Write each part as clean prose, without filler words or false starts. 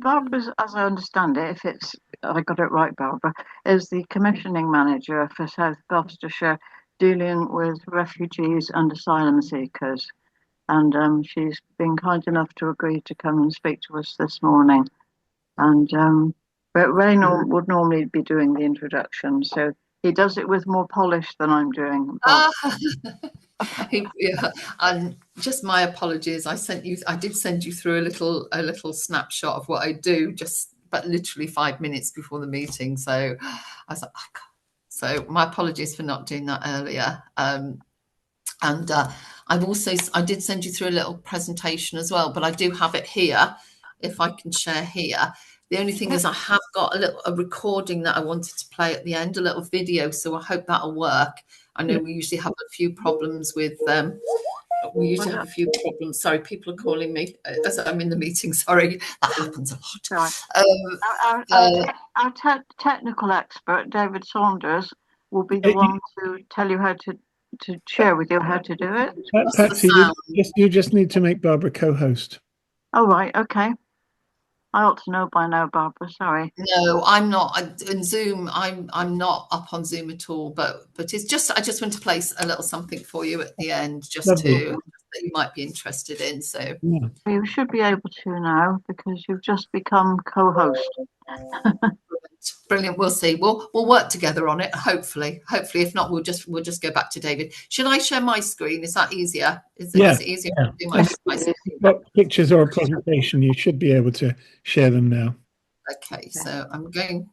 Barbara's, as I understand it, if it's I got it right, Barbara, is the commissioning manager for South Gloucestershire, dealing with refugees and asylum seekers. And she's been kind enough to agree to come and speak to us this morning. And but would normally be doing the introduction, so he does it with more polish than I'm doing. But Yeah, and just my apologies. I did send you through a little snapshot of what I do, but literally 5 minutes before the meeting. So I was like, oh, God. So my apologies for not doing that earlier. And I did send you through a little presentation as well, but I do have it here. If I can share here. The only thing is I have got a recording that I wanted to play at the end, a little video. So I hope that'll work. I know we usually have a few problems with Sorry, people are calling me as I'm in the meeting. Sorry, that happens a lot. Our technical expert, David Saunders, will be the one to tell you how to share with you how to do it. Patsy, you just need to make Barbara co-host. Oh, right. Okay. I ought to know by now, Barbara. Sorry. No, I'm not. In Zoom, I'm not up on Zoom at all. But it's just I just want to place a little something for you at the end, just that you might be interested in. So you should be able to now because you've just become co-host. Brilliant. We'll see. We'll work together on it. Hopefully. If not, we'll just go back to David. Should I share my screen? Is that easier? Is it easier to do my screen? Got pictures or a presentation, you should be able to share them now. Okay, so I'm going.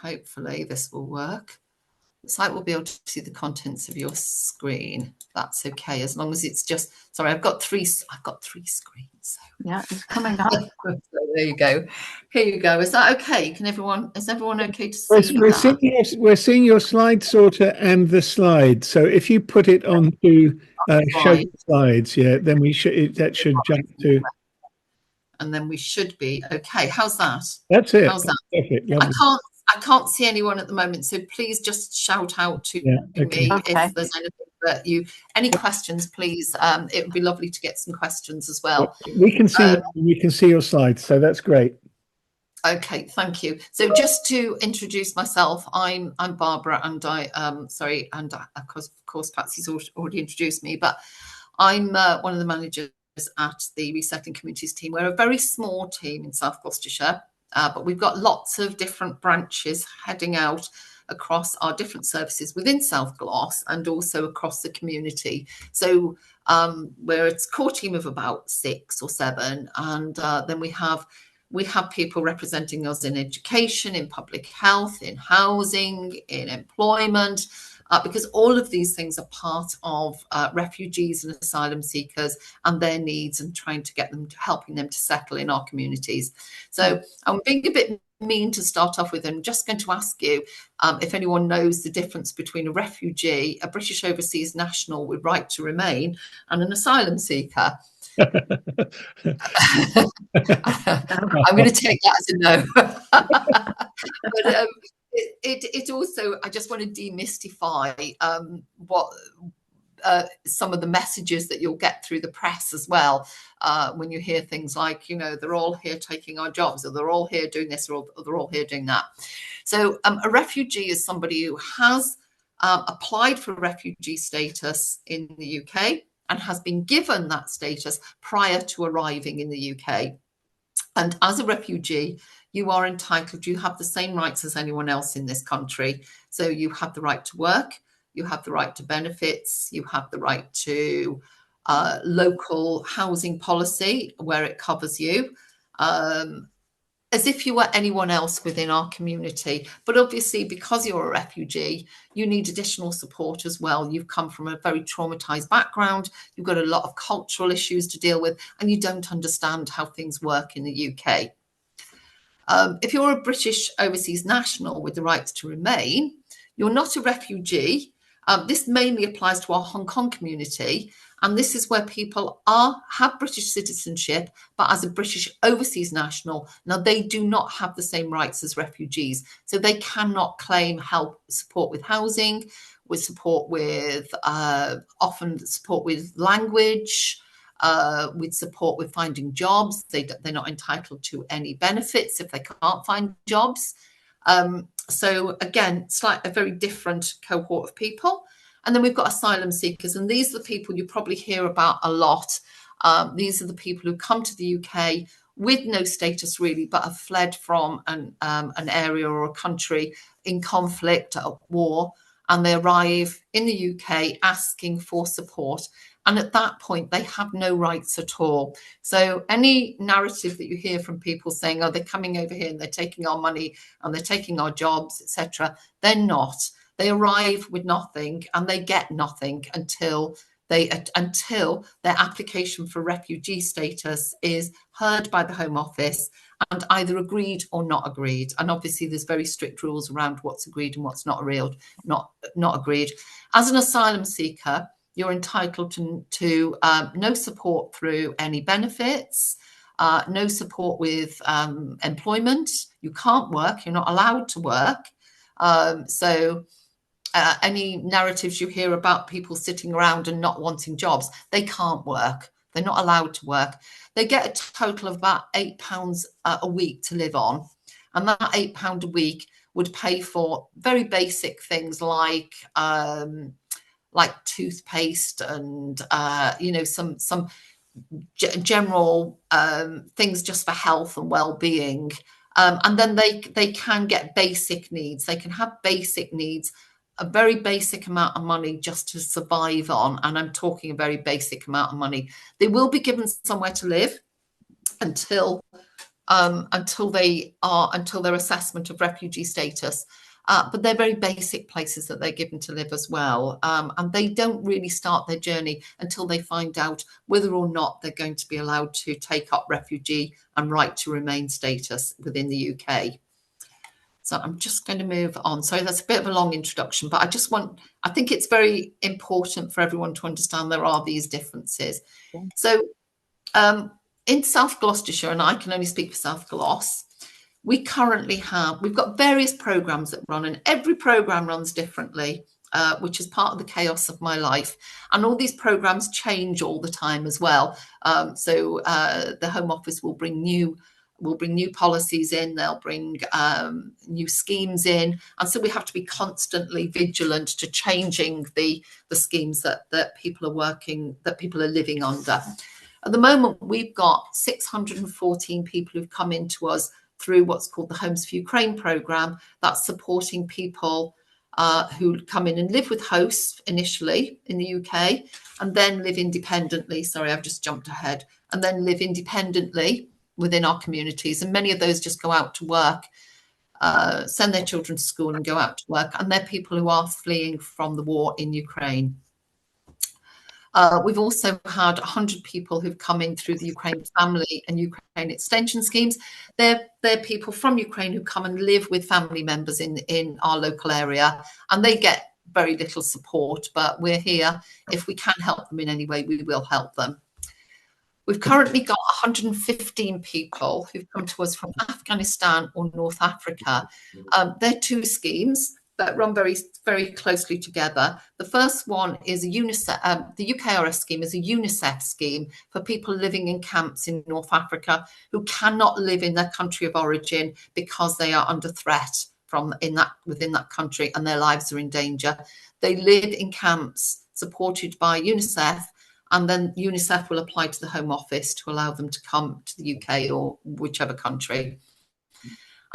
Hopefully, this will work. Looks like we'll be able to see the contents of your screen. That's okay, as long as it's just. Sorry, I've got three screens. So. Yeah, it's coming up. So there you go. Here you go. Is that okay? Is everyone okay to see that? We're seeing your slide sorter and the slide. So if you put it onto show slides, then that should jump to. And then we should be okay. How's that? That's it. How's that? Perfect. I can't see anyone at the moment, so please just shout out to me if there's anything that any questions, please. It would be lovely to get some questions as well. We can see your slides, so that's great. Okay, thank you. So just to introduce myself, I'm Barbara, and of course Patsy's already introduced me, but I'm one of the managers at the Resettling Communities team. We're a very small team in South Gloucestershire. But we've got lots of different branches heading out across our different services within South Gloss and also across the community. So we're a core team of about 6 or 7, and then we have people representing us in education, in public health, in housing, in employment, because all of these things are part of refugees and asylum seekers and their needs, and helping them to settle in our communities. So I'm being a bit mean to start off with. I'm just going to ask you if anyone knows the difference between a refugee, a British overseas national with right to remain, and an asylum seeker. I'm going to take that as a no. But it also, I just want to demystify what some of the messages that you'll get through the press as well, when you hear things like, they're all here taking our jobs, or they're all here doing this, or they're all here doing that. So a refugee is somebody who has applied for refugee status in the UK and has been given that status prior to arriving in the UK. And as a refugee, you are entitled, you have the same rights as anyone else in this country. So you have the right to work, you have the right to benefits, you have the right to local housing policy where it covers you, as if you were anyone else within our community. But obviously, because you're a refugee, you need additional support as well. You've come from a very traumatized background, you've got a lot of cultural issues to deal with, and you don't understand how things work in the UK. If you're a British overseas national with the right to remain, you're not a refugee. This mainly applies to our Hong Kong community, and this is where people have British citizenship, but as a British overseas national. Now, they do not have the same rights as refugees, so they cannot claim support with housing, with support with often support with language, with support with finding jobs. They're not entitled to any benefits if they can't find jobs. So again, it's like a very different cohort of people. And then we've got asylum seekers, and these are the people you probably hear about a lot. These are the people who come to the UK with no status really, but have fled from an area or a country in conflict, at war, and they arrive in the UK asking for support. And at that point, they have no rights at all. So any narrative that you hear from people saying, oh, they're coming over here and they're taking our money and they're taking our jobs, etc., they're not. They arrive with nothing and they get nothing until their application for refugee status is heard by the Home Office and either agreed or not agreed. And obviously there's very strict rules around what's agreed and what's not agreed. As an asylum seeker, you're entitled to no support through any benefits, no support with employment. You can't work, you're not allowed to work. Any narratives you hear about people sitting around and not wanting jobs, they can't work. They're not allowed to work. They get a total of about £8 a week to live on. And that £8 a week would pay for very basic things like toothpaste and, some general things just for health and well-being. And then they can get basic needs. They can have basic needs, a very basic amount of money just to survive on. And I'm talking a very basic amount of money. They will be given somewhere to live until their assessment of refugee status. But they're very basic places that they're given to live as well. And they don't really start their journey until they find out whether or not they're going to be allowed to take up refugee and right to remain status within the UK. So I'm just going to move on. So that's a bit of a long introduction, but I think it's very important for everyone to understand there are these differences. Yeah. So in South Gloucestershire, and I can only speak for South Gloss, we've got various programs that run, and every program runs differently, which is part of the chaos of my life. And all these programs change all the time as well. So the Home Office will bring new policies in, they'll bring new schemes in. And so we have to be constantly vigilant to changing the schemes that people are living under. At the moment, we've got 614 people who've come into us through what's called the Homes for Ukraine programme. That's supporting people who come in and live with hosts initially in the UK and then live independently. Sorry, I've just jumped ahead. And then live independently within our communities. And many of those just go out to work, send their children to school and go out to work. And they're people who are fleeing from the war in Ukraine. We've also had 100 people who've come in through the Ukraine Family and Ukraine Extension schemes. They're people from Ukraine who come and live with family members in our local area, and they get very little support, but we're here. If we can help them in any way, we will help them. We've currently got 115 people who've come to us from Afghanistan or North Africa. They're two schemes that run very, very closely together. The first one is a UNICEF, the UKRS scheme is a UNICEF scheme for people living in camps in North Africa who cannot live in their country of origin because they are under threat within that country and their lives are in danger. They live in camps supported by UNICEF, and then UNICEF will apply to the Home Office to allow them to come to the UK or whichever country.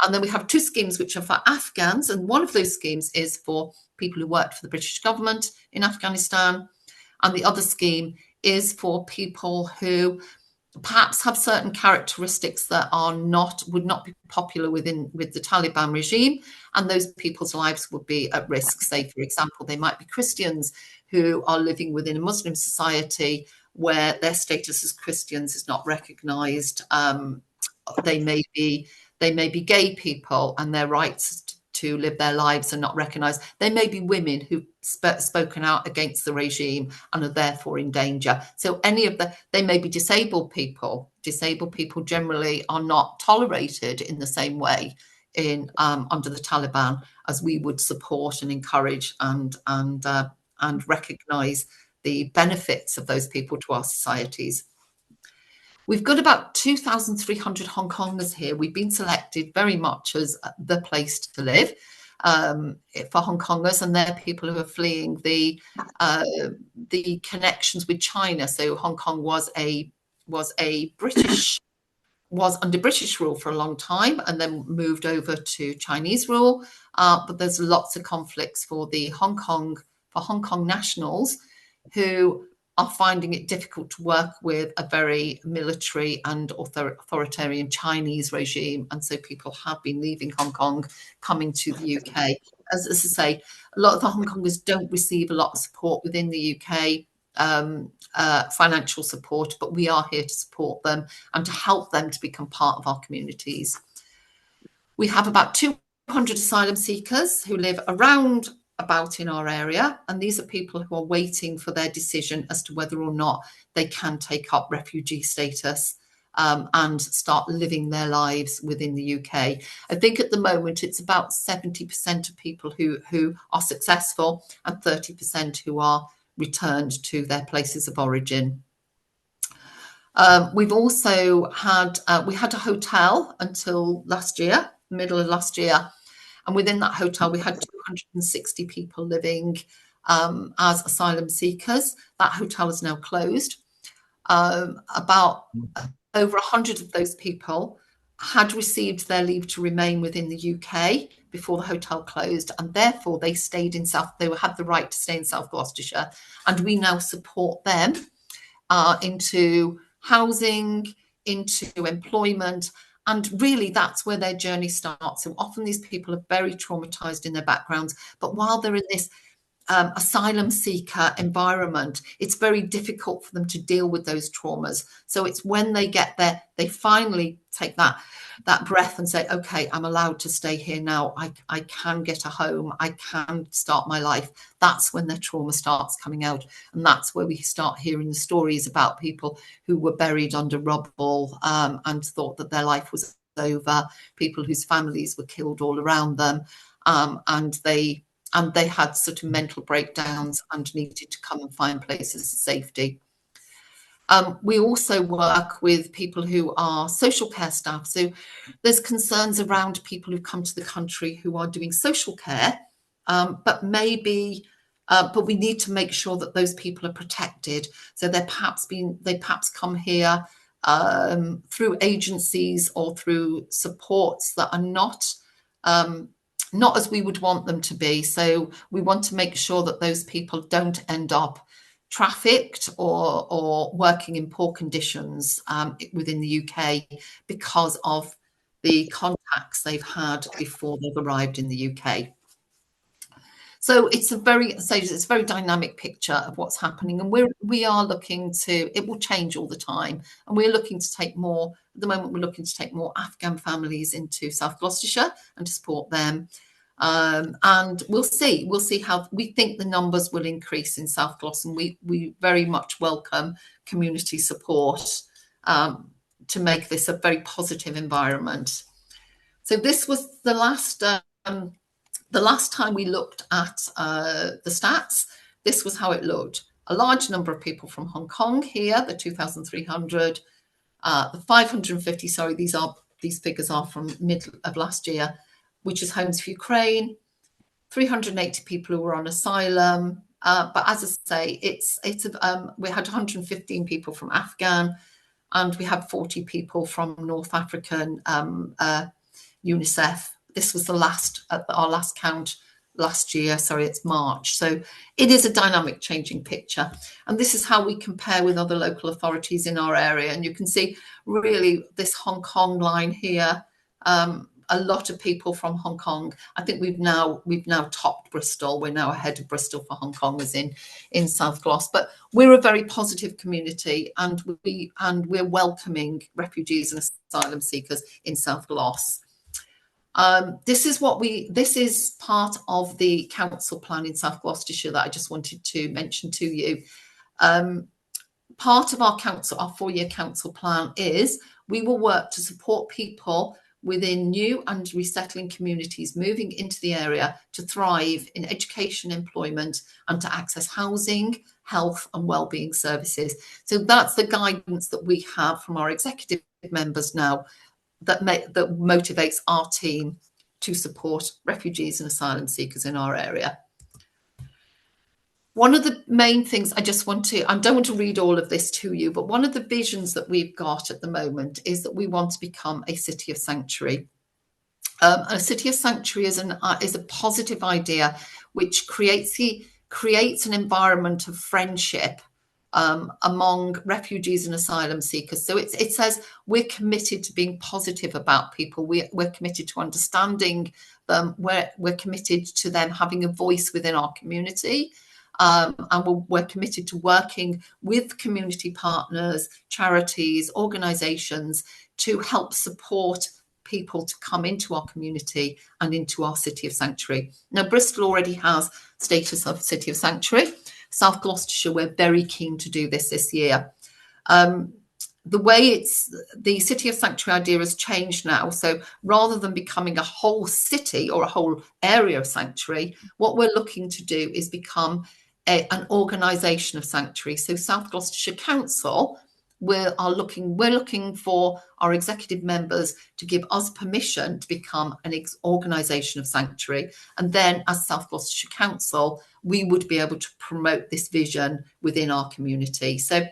And then we have two schemes which are for Afghans, and one of those schemes is for people who worked for the British government in Afghanistan, and the other scheme is for people who perhaps have certain characteristics that would not be popular with the Taliban regime, and those people's lives would be at risk. Say, for example, they might be Christians who are living within a Muslim society where their status as Christians is not recognised. They may be gay people and their rights to live their lives are not recognised. They may be women who've spoken out against the regime and are therefore in danger. So they may be disabled people. Disabled people generally are not tolerated in the same way under the Taliban as we would support and encourage and recognise the benefits of those people to our societies. We've got about 2,300 Hong Kongers here. We've been selected very much as the place to live for Hong Kongers, and they're people who are fleeing the connections with China. So Hong Kong was under British rule for a long time, and then moved over to Chinese rule. But there's lots of conflicts for Hong Kong nationals who are finding it difficult to work with a very military and authoritarian Chinese regime. And so people have been leaving Hong Kong, coming to the UK. As I say, a lot of the Hong Kongers don't receive a lot of support within the UK, financial support, but we are here to support them and to help them to become part of our communities. We have about 200 asylum seekers who live around about in our area, and these are people who are waiting for their decision as to whether or not they can take up refugee status and start living their lives within the UK. I think at the moment it's about 70% of people who are successful and 30% who are returned to their places of origin. We've also had we had a hotel until last year, middle of last year. And within that hotel, we had 260 people living as asylum seekers. That hotel is now closed. About over 100 of those people had received their leave to remain within the UK before the hotel closed, and therefore they stayed in they had the right to stay in South Gloucestershire. And we now support them into housing, into employment. And really, that's where their journey starts. So often these people are very traumatized in their backgrounds. But while they're in this asylum seeker environment, it's very difficult for them to deal with those traumas. So it's when they get there, they finally take that breath and say, okay, I'm allowed to stay here now. I can get a home. I can start my life. That's when their trauma starts coming out. And that's where we start hearing the stories about people who were buried under rubble and thought that their life was over, people whose families were killed all around them. And they had sort of mental breakdowns and needed to come and find places of safety. We also work with people who are social care staff. So there's concerns around people who come to the country who are doing social care, but we need to make sure that those people are protected. So they perhaps come here through agencies or through supports that are not as we would want them to be. So we want to make sure that those people don't end up trafficked or working in poor conditions within the UK because of the contacts they've had before they've arrived in the UK. So it's a very dynamic picture of what's happening, and we are looking to. It will change all the time, and we're looking to take more. At the moment, we're looking to take more Afghan families into South Gloucestershire and to support them. And we'll see how we think the numbers will increase in South Gloss, and we very much welcome community support to make this a very positive environment. So this was the last time we looked at the stats. This was how it looked. A large number of people from Hong Kong here, the 2,300, the 550. Sorry, these figures are from middle of last year, which is Homes for Ukraine, 380 people who were on asylum. But as I say, we had 115 people from Afghan, and we had 40 people from North African UNICEF. This was our last count last year. Sorry, it's March. So it is a dynamic changing picture. And this is how we compare with other local authorities in our area. And you can see really this Hong Kong line here. A lot of people from Hong Kong. I think we've now topped Bristol. We're now ahead of Bristol for Hong Kongers in South Gloss. But we're a very positive community, and we're welcoming refugees and asylum seekers in South Gloss. This is part of the council plan in South Gloucestershire that I just wanted to mention to you. Part of our 4-year council plan is we will work to support people within new and resettling communities moving into the area to thrive in education, employment, and to access housing, health and wellbeing services. So that's the guidance that we have from our executive members now that motivates our team to support refugees and asylum seekers in our area. One of the main things I don't want to read all of this to you, but one of the visions that we've got at the moment is that we want to become a city of sanctuary. A city of sanctuary is a positive idea which creates an environment of friendship among refugees and asylum seekers. So it says we're committed to being positive about people. We're committed to understanding them. We're committed to them having a voice within our community. And we're committed to working with community partners, charities, organisations to help support people to come into our community and into our city of sanctuary. Now, Bristol already has status of city of sanctuary. South Gloucestershire, we're very keen to do this year. The way the city of sanctuary idea has changed now. So rather than becoming a whole city or a whole area of sanctuary, what we're looking to do is become an organisation of sanctuary. So South Gloucestershire Council, we're looking for our executive members to give us permission to become an organisation of sanctuary. And then as South Gloucestershire Council, we would be able to promote this vision within our community. So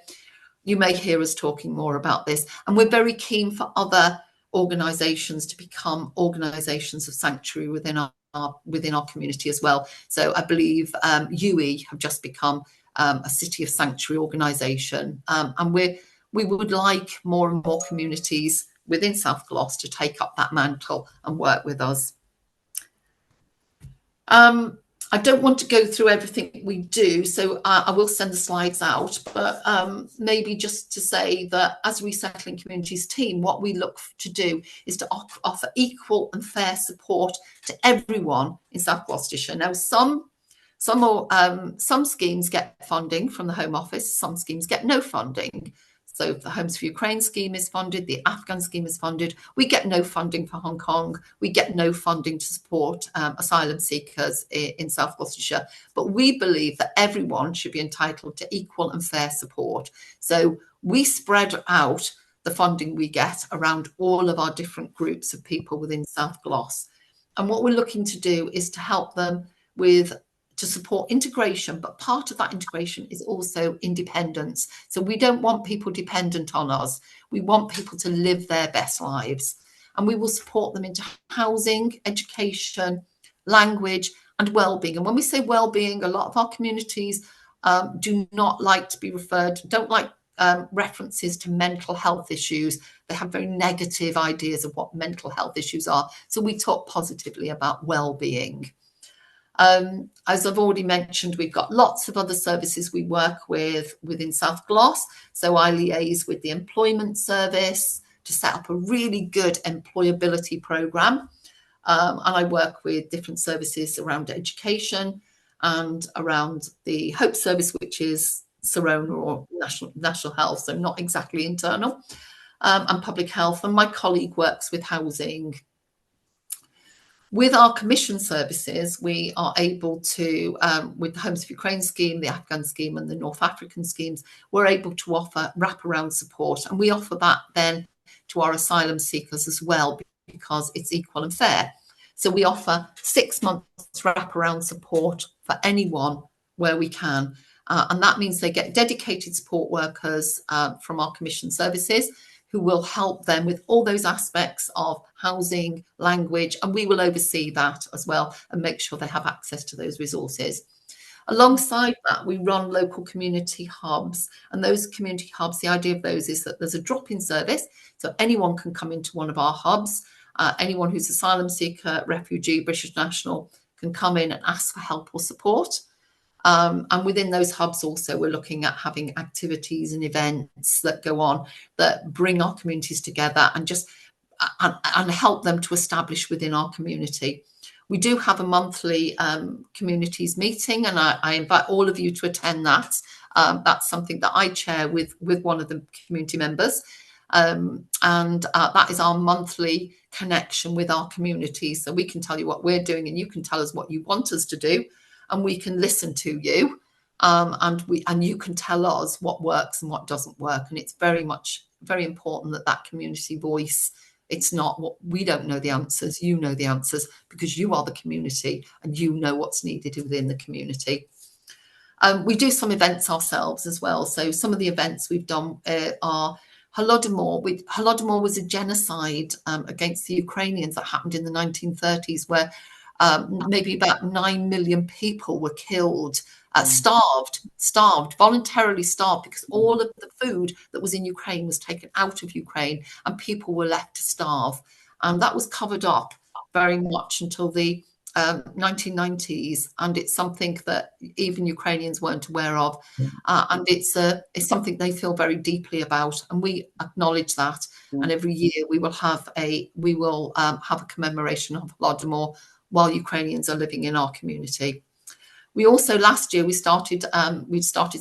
you may hear us talking more about this. And we're very keen for other organisations to become organisations of sanctuary within our community as well. So I believe UE have just become a city of sanctuary organisation, and we would like more and more communities within South Gloss to take up that mantle and work with us. I don't want to go through everything we do, so I will send the slides out, but maybe just to say that as Resettling Communities team, what we look to do is to offer equal and fair support to everyone in South Gloucestershire. Now, some schemes get funding from the Home Office, some schemes get no funding. So the Homes for Ukraine scheme is funded, the Afghan scheme is funded. We get no funding for Hong Kong. We get no funding to support asylum seekers in South Gloucestershire. But we believe that everyone should be entitled to equal and fair support. So we spread out the funding we get around all of our different groups of people within South Gloss. And what we're looking to do is to help them to support integration, but part of that integration is also independence. So we don't want people dependent on us. We want people to live their best lives. And we will support them into housing, education, language, and well-being. And when we say well-being, a lot of our communities do not like to be don't like references to mental health issues. They have very negative ideas of what mental health issues are. So we talk positively about well-being. As I've already mentioned, we've got lots of other services we work with within South Gloss. So I liaise with the employment service to set up a really good employability programme. And I work with different services around education and around the Hope Service, which is Sarona or national health, so not exactly internal, and public health. And my colleague works with housing. With our commission services, we are able to, with the Homes for Ukraine scheme, the Afghan scheme and the North African schemes, we're able to offer wraparound support. And we offer that then to our asylum seekers as well, because it's equal and fair. So we offer 6 months wraparound support for anyone where we can. And that means they get dedicated support workers from our commission services who will help them with all those aspects of housing, language, and we will oversee that as well and make sure they have access to those resources. Alongside that, we run local community hubs, and those community hubs, the idea of those is that there's a drop-in service, so anyone can come into one of our hubs. Anyone who's asylum seeker, refugee, British national can come in and ask for help or support. And within those hubs also, we're looking at having activities and events that go on that bring our communities together and just and help them to establish within our community. We do have a monthly communities meeting, and I invite all of you to attend that. That's something that I chair with one of the community members. And that is our monthly connection with our community. So we can tell you what we're doing and you can tell us what you want us to do, and we can listen to you. And you can tell us what works and what doesn't work. And it's very important that community voice. It's not what we don't know the answers, you know the answers, because you are the community and you know what's needed within the community. We do some events ourselves as well. So some of the events we've done are Holodomor. Holodomor was a genocide against the Ukrainians that happened in the 1930s, where maybe about 9 million people were killed, voluntarily starved, because all of the food that was in Ukraine was taken out of Ukraine and people were left to starve. And that was covered up very much until the 1990s, and it's something that even Ukrainians weren't aware of, and it's something they feel very deeply about, and we acknowledge that. And every year we will have a commemoration of Holodomor while Ukrainians are living in our community. We also, last year, we started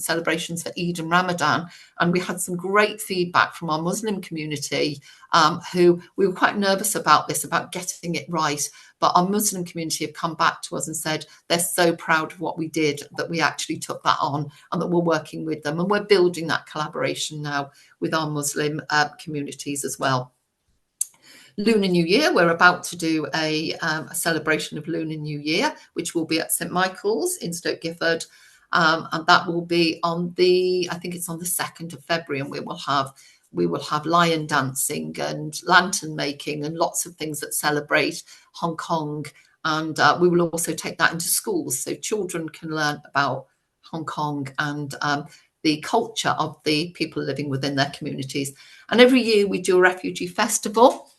celebrations for Eid and Ramadan, and we had some great feedback from our Muslim community, who we were quite nervous about getting it right. But our Muslim community have come back to us and said they're so proud of what we did, that we actually took that on and that we're working with them. And we're building that collaboration now with our Muslim communities as well. Lunar New Year, we're about to do a celebration of Lunar New Year, which will be at St Michael's in Stoke Gifford, and that will be on the 2nd of February, and we will have lion dancing and lantern making and lots of things that celebrate Hong Kong, and we will also take that into schools so children can learn about Hong Kong and the culture of the people living within their communities. And every year we do a refugee festival.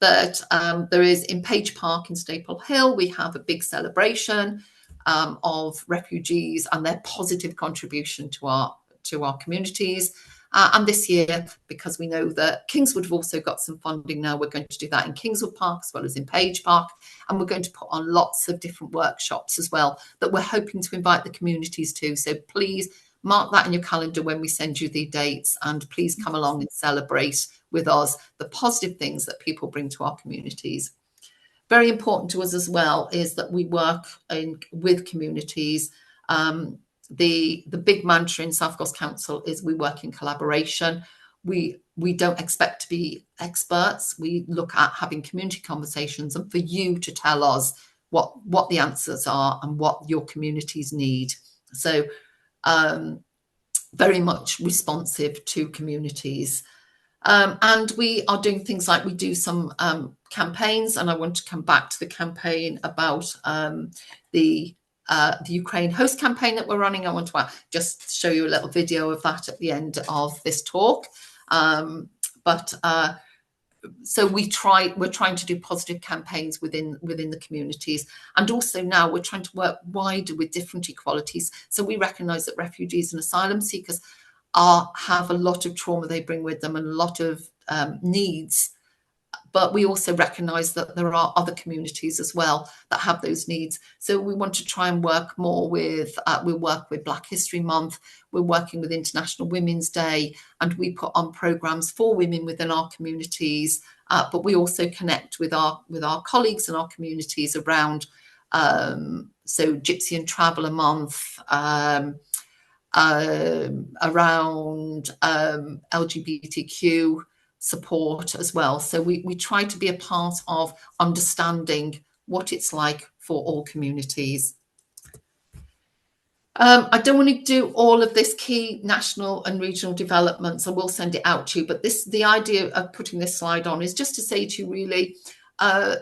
There is in Page Park in Staple Hill. We have a big celebration of refugees and their positive contribution to our communities. And this year, because we know that Kingswood have also got some funding now, we're going to do that in Kingswood Park as well as in Page Park. And we're going to put on lots of different workshops as well that we're hoping to invite the communities to. So please mark that in your calendar when we send you the dates, and please come along and celebrate with us the positive things that people bring to our communities. Very important to us as well is that we work with communities. The big mantra in South Coast Council is we work in collaboration. We don't expect to be experts. We look at having community conversations and for you to tell us what the answers are and what your communities need. So very much responsive to communities. And we are doing things like we do some campaigns, and I want to come back to the campaign about the Ukraine Host campaign that we're running. I want to just show you a little video of that at the end of this talk. So we're trying to do positive campaigns within the communities, and also now we're trying to work wider with different equalities. So we recognise that refugees and asylum seekers have a lot of trauma they bring with them and a lot of needs, but we also recognise that there are other communities as well that have those needs. So we want to try and work more with, we work with Black History Month, we're working with International Women's Day, and we put on programmes for women within our communities, but we also connect with our colleagues and our communities around, so Gypsy and Traveller Month, around LGBTQ support as well. So we try to be a part of understanding what it's like for all communities. I don't want to do all of this key national and regional developments. I will send it out to you, but the idea of putting this slide on is just to say to you really,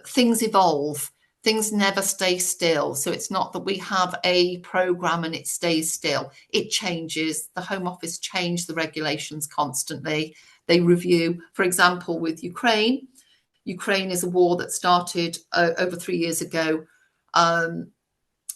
things evolve. Things never stay still. So it's not that we have a programme and it stays still. It changes. The Home Office change the regulations constantly. They review, for example, with Ukraine. Ukraine is a war that started over 3 years ago.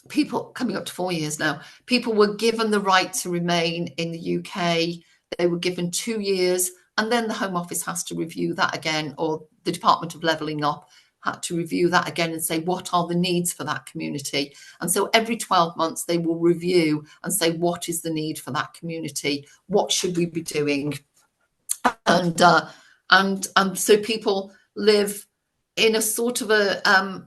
People, coming up to 4 years now, people were given the right to remain in the UK. They were given 2 years, and then the Home Office has to review that again, or the Department of Levelling Up had to review that again and say, what are the needs for that community? And so every 12 months, they will review and say, what is the need for that community? What should we be doing? And so people live in a sort of a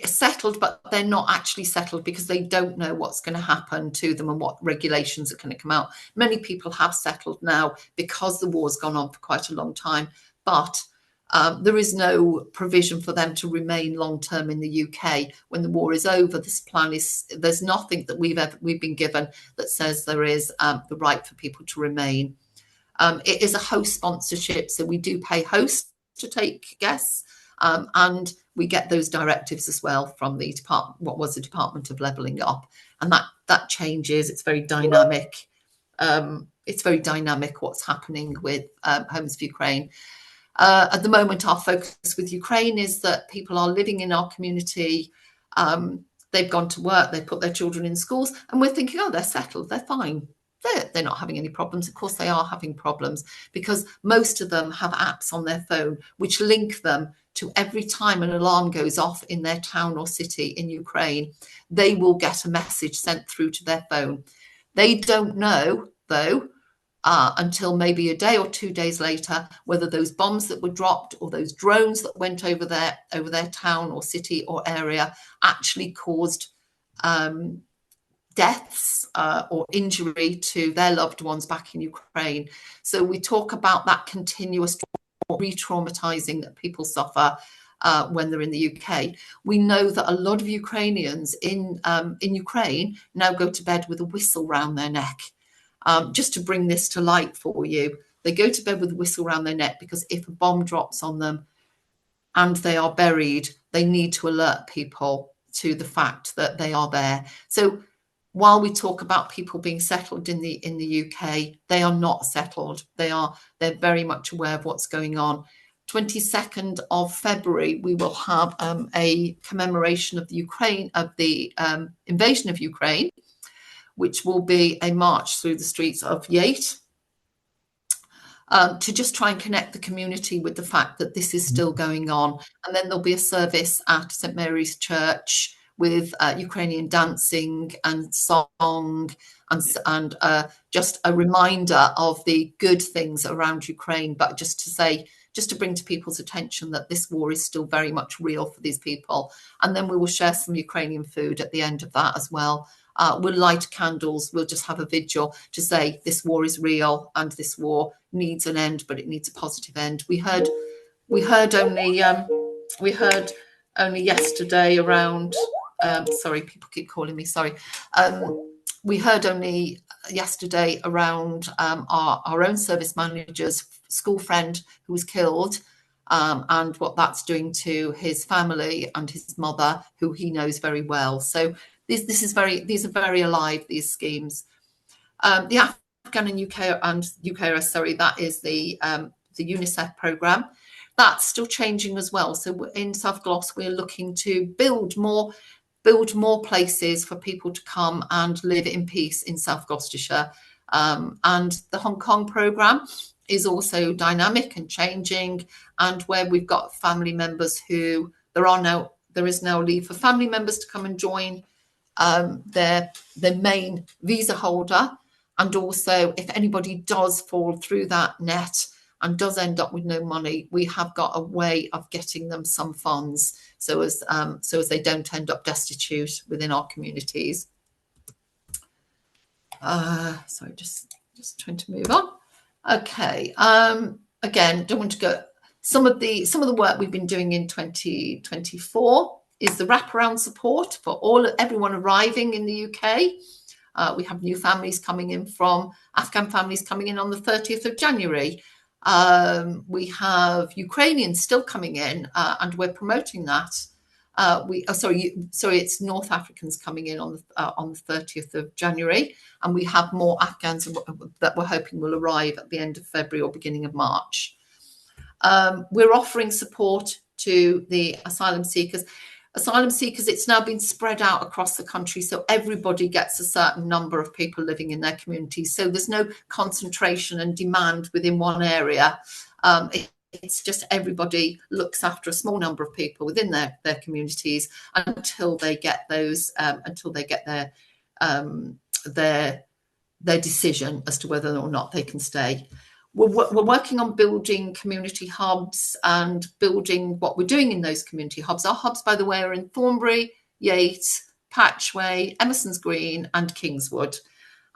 settled, but they're not actually settled because they don't know what's going to happen to them and what regulations are going to come out. Many people have settled now because the war's gone on for quite a long time, but there is no provision for them to remain long term in the UK when the war is over. This plan there's nothing that we've been given that says there is the right for people to remain. It is a host sponsorship, so we do pay hosts to take guests, and we get those directives as well from the Department of Levelling Up, and that changes. It's very dynamic. It's very dynamic what's happening with Homes for Ukraine. At the moment, our focus with Ukraine is that people are living in our community. They've gone to work, they put their children in schools, and we're thinking, oh, they're settled, they're fine. They're not having any problems. Of course, they are having problems because most of them have apps on their phone which link them to every time an alarm goes off in their town or city in Ukraine, they will get a message sent through to their phone. They don't know, though, until maybe a day or 2 days later, whether those bombs that were dropped or those drones that went over their town or city or area actually caused deaths or injury to their loved ones back in Ukraine. So we talk about that continuous re-traumatizing that people suffer when they're in the UK. We know that a lot of Ukrainians in Ukraine now go to bed with a whistle round their neck. Just to bring this to light for you, they go to bed with a whistle round their neck because if a bomb drops on them and they are buried, they need to alert people to the fact that they are there. So while we talk about people being settled in the UK, they are not settled. They're very much aware of what's going on. 22nd of February, we will have a commemoration of the invasion of Ukraine, which will be a march through the streets of Yate to just try and connect the community with the fact that this is still going on. And then there'll be a service at St Mary's Church with Ukrainian dancing and song and just a reminder of the good things around Ukraine, but just to bring to people's attention that this war is still very much real for these people. And then we will share some Ukrainian food at the end of that as well. We'll light candles. We'll just have a vigil to say this war is real and this war needs an end, but it needs a positive end. We heard only yesterday around. Sorry, people keep calling me. Sorry. We heard only yesterday around our own service manager's school friend who was killed, and what that's doing to his family and his mother, who he knows very well. So these are very alive, these schemes. The Afghan and UKRS, that is the UNICEF programme. That's still changing as well. So in South Gloss, we're looking to build more places for people to come and live in peace in South Gloucestershire. And the Hong Kong programme is also dynamic and changing, and where we've got family members who there is now leave for family members to come and join their main visa holder. And also, if anybody does fall through that net and does end up with no money, we have got a way of getting them some funds so as they don't end up destitute within our communities. Sorry, just trying to move on. Okay. Again, don't want to go. Some of the work we've been doing in 2024 is the wraparound support for everyone arriving in the UK. We have new families coming in Afghan families coming in on the 30th of January. We have Ukrainians still coming in, and we're promoting that. It's North Africans coming in on the 30th of January, and we have more Afghans that we're hoping will arrive at the end of February or beginning of March. We're offering support to the asylum seekers. It's now been spread out across the country, so everybody gets a certain number of people living in their communities. So there's no concentration and demand within one area. It's just everybody looks after a small number of people within their communities until they get their decision as to whether or not they can stay. we're working on building community hubs and building what we're doing in those community hubs. Our hubs, by the way, are in Thornbury, Yates, Patchway, Emerson's Green and Kingswood.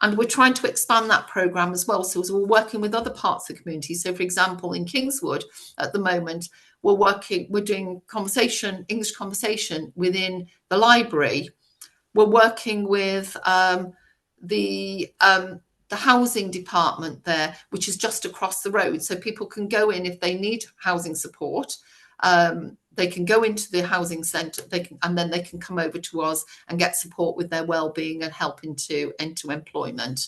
And we're trying to expand that programme as well. So we're working with other parts of the community. So, for example, in Kingswood at the moment, we're doing English conversation within the library. We're working with the housing department there, which is just across the road. So people can go in if they need housing support. They can go into the housing centre, and then they can come over to us and get support with their well-being and help into employment.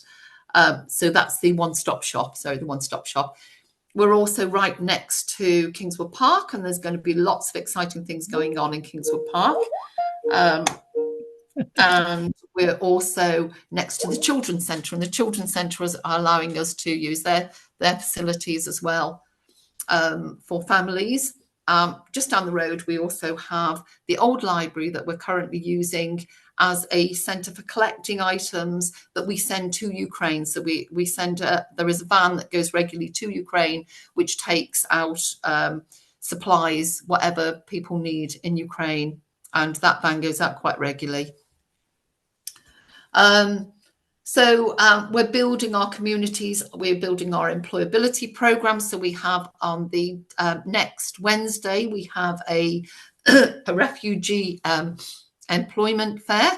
So that's the one-stop shop. We're also right next to Kingswood Park, and there's going to be lots of exciting things going on in Kingswood Park. And we're also next to the Children's Centre, and the Children's Centre is allowing us to use their facilities as well for families. Just down the road, we also have the old library that we're currently using as a centre for collecting items that we send to Ukraine. So we send there is a van that goes regularly to Ukraine, which takes out supplies, whatever people need in Ukraine, and that van goes out quite regularly. So we're building our communities, we're building our employability programs. So we have on the next Wednesday, we have a refugee employment fair,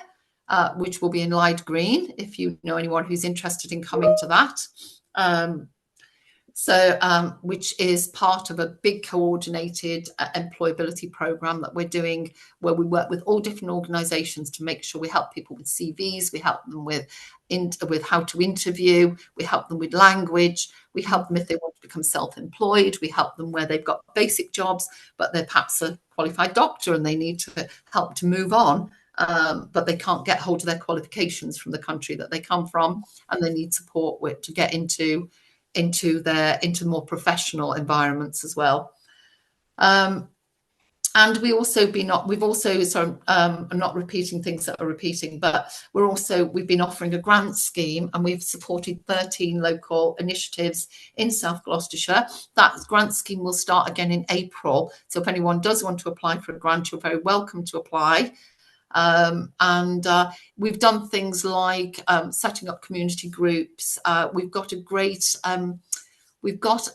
which will be in Lyde Green, if you know anyone who's interested in coming to that. Which is part of a big coordinated employability program that we're doing, where we work with all different organisations to make sure we help people with CVs, we help them with how to interview, we help them with language, we help them if they want to become self-employed, we help them where they've got basic jobs, but they're perhaps a qualified doctor and they need to help to move on, but they can't get hold of their qualifications from the country that they come from, and they need support to get into more professional environments as well. And we've also, sorry, I'm not repeating things that are repeating, but we've been offering a grant scheme, and we've supported 13 local initiatives in South Gloucestershire. That grant scheme will start again in April. So if anyone does want to apply for a grant, you're very welcome to apply. And we've done things like setting up community groups. We've got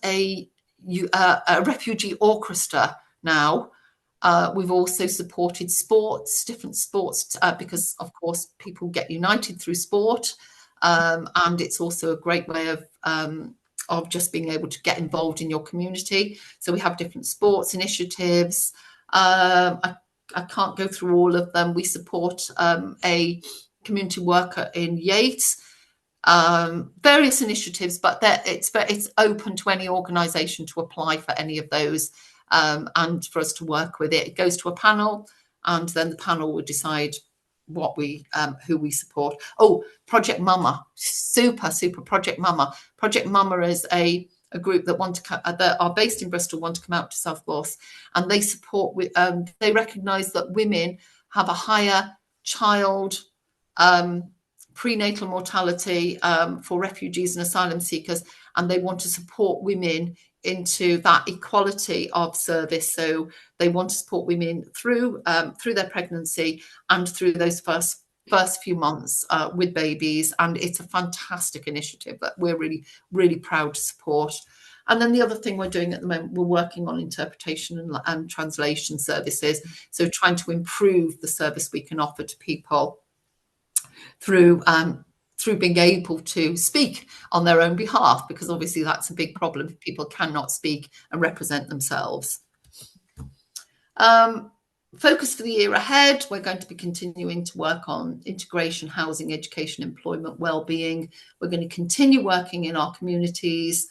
a refugee orchestra now. We've also supported different sports, because of course people get united through sport, and it's also a great way of just being able to get involved in your community. So we have different sports initiatives. I can't go through all of them. We support a community worker in Yates, various initiatives, but it's open to any organisation to apply for any of those, and for us to work with it. It goes to a panel, and then the panel will decide who we support. Oh, Project Mama, super Project Mama. Project Mama is a group that are based in Bristol, want to come out to South Gloss, and they support they recognise that women have a higher child prenatal mortality for refugees and asylum seekers, and they want to support women into that equality of service. So they want to support women through their pregnancy and through those first few months with babies, and it's a fantastic initiative that we're really, really proud to support. And then the other thing we're doing at the moment, we're working on interpretation and translation services, so trying to improve the service we can offer to people through being able to speak on their own behalf, because obviously that's a big problem if people cannot speak and represent themselves. Focus for the year ahead, we're going to be continuing to work on integration, housing, education, employment, well-being. We're going to continue working in our communities.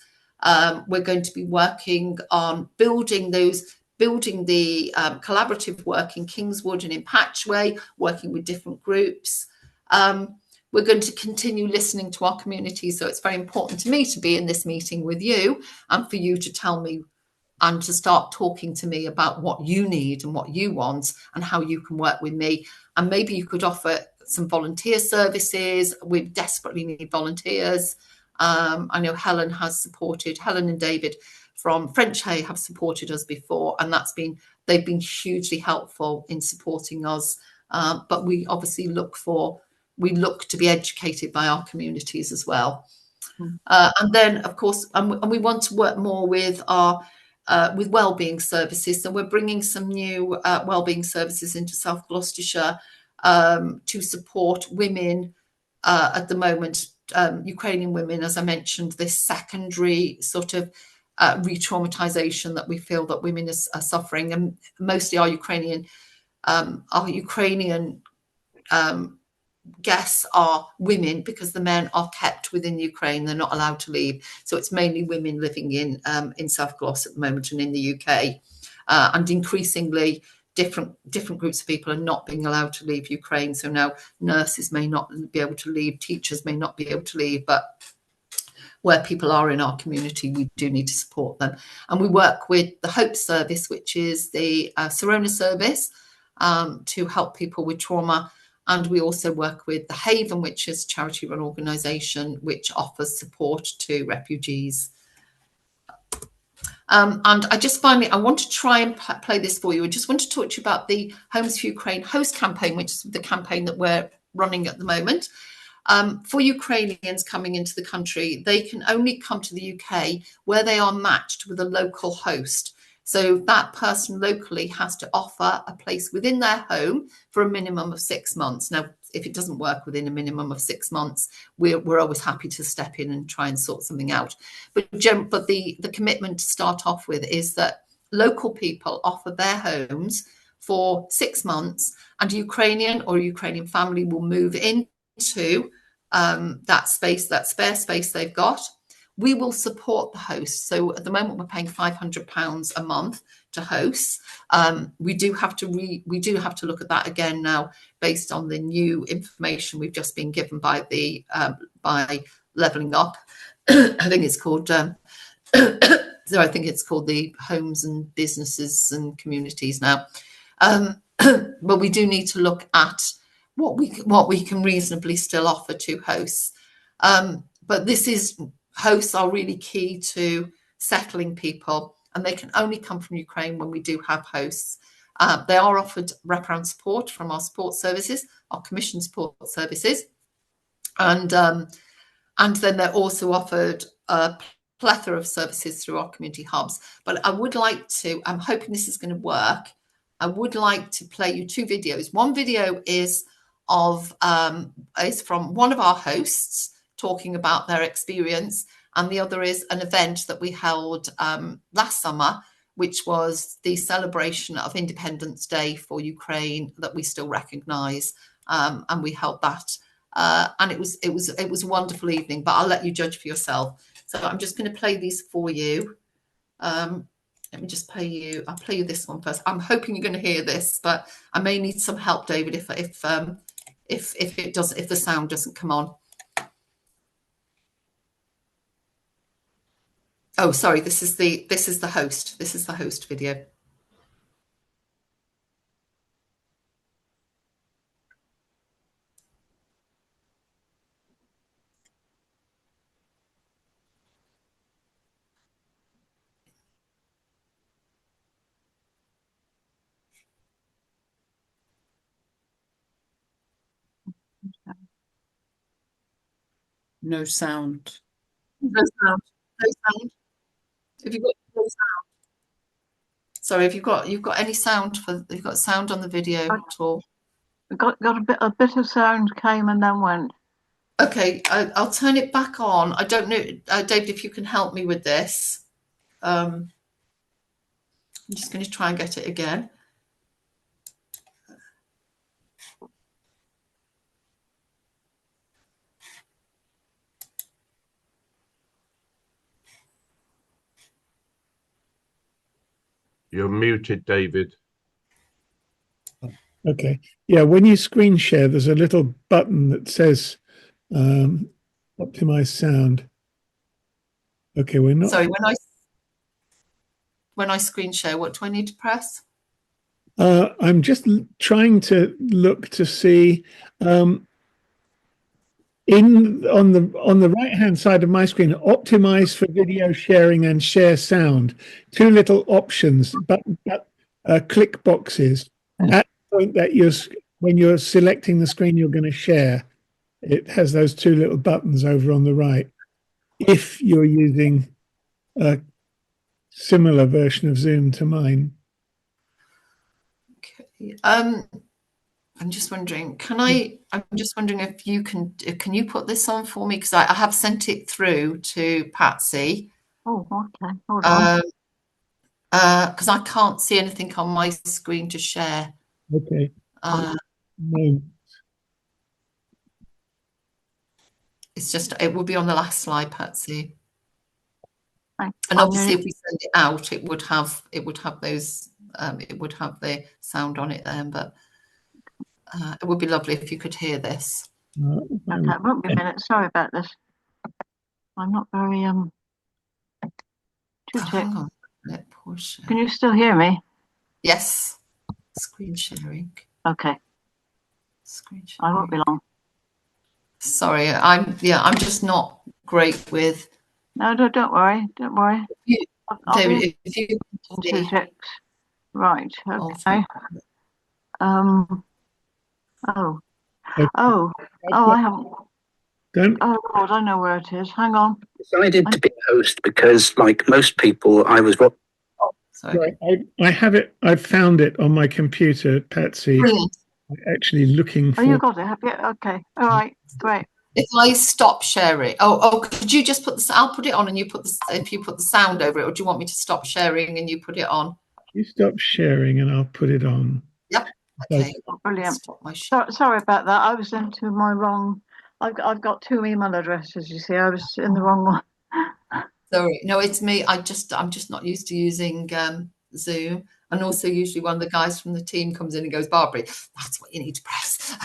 We're going to be working on building the collaborative work in Kingswood and in Patchway, working with different groups. We're going to continue listening to our community. So it's very important to me to be in this meeting with you, and for you to tell me and to start talking to me about what you need and what you want and how you can work with me. And maybe you could offer some volunteer services. We desperately need volunteers. I know Helen and David from French Hay have supported us before, and they've been hugely helpful in supporting us. But we obviously look to be educated by our communities as well. And then, of course, and we want to work more with our wellbeing services. So we're bringing some new wellbeing services into South Gloucestershire to support women at the moment, Ukrainian women, as I mentioned, this secondary sort of re-traumatization that we feel that women are suffering, and mostly our Ukrainian guests are women, because the men are kept within Ukraine; they're not allowed to leave. So it's mainly women living in South Gloss at the moment and in the UK, and increasingly different groups of people are not being allowed to leave Ukraine. So now nurses may not be able to leave, teachers may not be able to leave, but where people are in our community, we do need to support them. And we work with the Hope Service, which is the Serona service, to help people with trauma. And we also work with the Haven, which is a charity-run organisation which offers support to refugees. And I just finally, I want to try and play this for you. I just want to talk to you about the Homes for Ukraine host campaign, which is the campaign that we're running at the moment. For Ukrainians coming into the country, they can only come to the UK where they are matched with a local host. So that person locally has to offer a place within their home for a minimum of 6 months. Now, if it doesn't work within a minimum of 6 months, we're always happy to step in and try and sort something out. But the commitment to start off with is that local people offer their homes for 6 months, and a Ukrainian or a Ukrainian family will move into that space, that spare space they've got. We will support the host. So at the moment, we're paying £500 a month to hosts. We do have to look at that again now, based on the new information we've just been given by by Levelling Up. I think it's called. So I think it's called the Homes and Businesses and Communities now. But we do need to look at what we can reasonably still offer to hosts. But hosts are really key to settling people, and they can only come from Ukraine when we do have hosts. They are offered wraparound support from our support services, our commission support services, and then they're also offered a plethora of services through our community hubs. But I'm hoping this is going to work. I would like to play you 2 videos. One video is from one of our hosts talking about their experience, and the other is an event that we held last summer, which was the celebration of Independence Day for Ukraine that we still recognise, and we held that, and it was a wonderful evening. But I'll let you judge for yourself. So I'm just going to play these for you. Let me just play you. I'll play you this one first. I'm hoping you're going to hear this, but I may need some help, David, if the sound doesn't come on. Oh, sorry. This is the host. This is the host video. No sound. No sound. No sound. Have you got no sound? Sorry, have you got any sound you've got sound on the video at all? Got a bit of sound came and then went. Okay, I'll turn it back on. I don't know, David, if you can help me with this. I'm just going to try and get it again. You're muted, David. Okay. Yeah, when you screen share, there's a little button that says optimize sound. Okay, we're not. Sorry, when I screen share, what do I need to press? I'm just trying to look to see on the right hand side of my screen, optimize for video sharing and share sound. Two little options, but click boxes. At the point that when you're selecting the screen you're going to share, it has those two little buttons over on the right. If you're using a similar version of Zoom to mine. Okay. I'm just wondering, I'm just wondering if can you put this on for me? Because I have sent it through to Patsy. Oh, okay. Hold on. Because I can't see anything on my screen to share. Okay. No. It's just, it will be on the last slide, Patsy. Thanks. And obviously, if we send it out, it would have those, it would have the sound on it then. But it would be lovely if you could hear this. Okay, it won't be a minute. Sorry about this. I'm not very Hang on. Can you still hear me? Yes. Screen sharing. Okay. Screen sharing. I won't be long. Sorry, I'm just not great with. No, don't worry. Don't worry. David, if you 2 6. Right. Okay. I haven't. Oh God, I know where it is. Hang on. Decided to be a host because, like most people, I was. Sorry. Right. I have it. I've found it on my computer, Patsy. Brilliant. Actually looking for. Oh, you got it. Have you? Okay. All right. Great. If I stop sharing, could you just put this? I'll put it on, and you put if you put the sound over it, or do you want me to stop sharing and you put it on? You stop sharing, and I'll put it on. Yep. Okay. Brilliant. Sorry about that. I was into my wrong. I've got 2 email addresses. You see, I was in the wrong one. Sorry, no, it's me. I'm just not used to using Zoom, and also usually one of the guys from the team comes in and goes, "Barbary, that's what you need to press."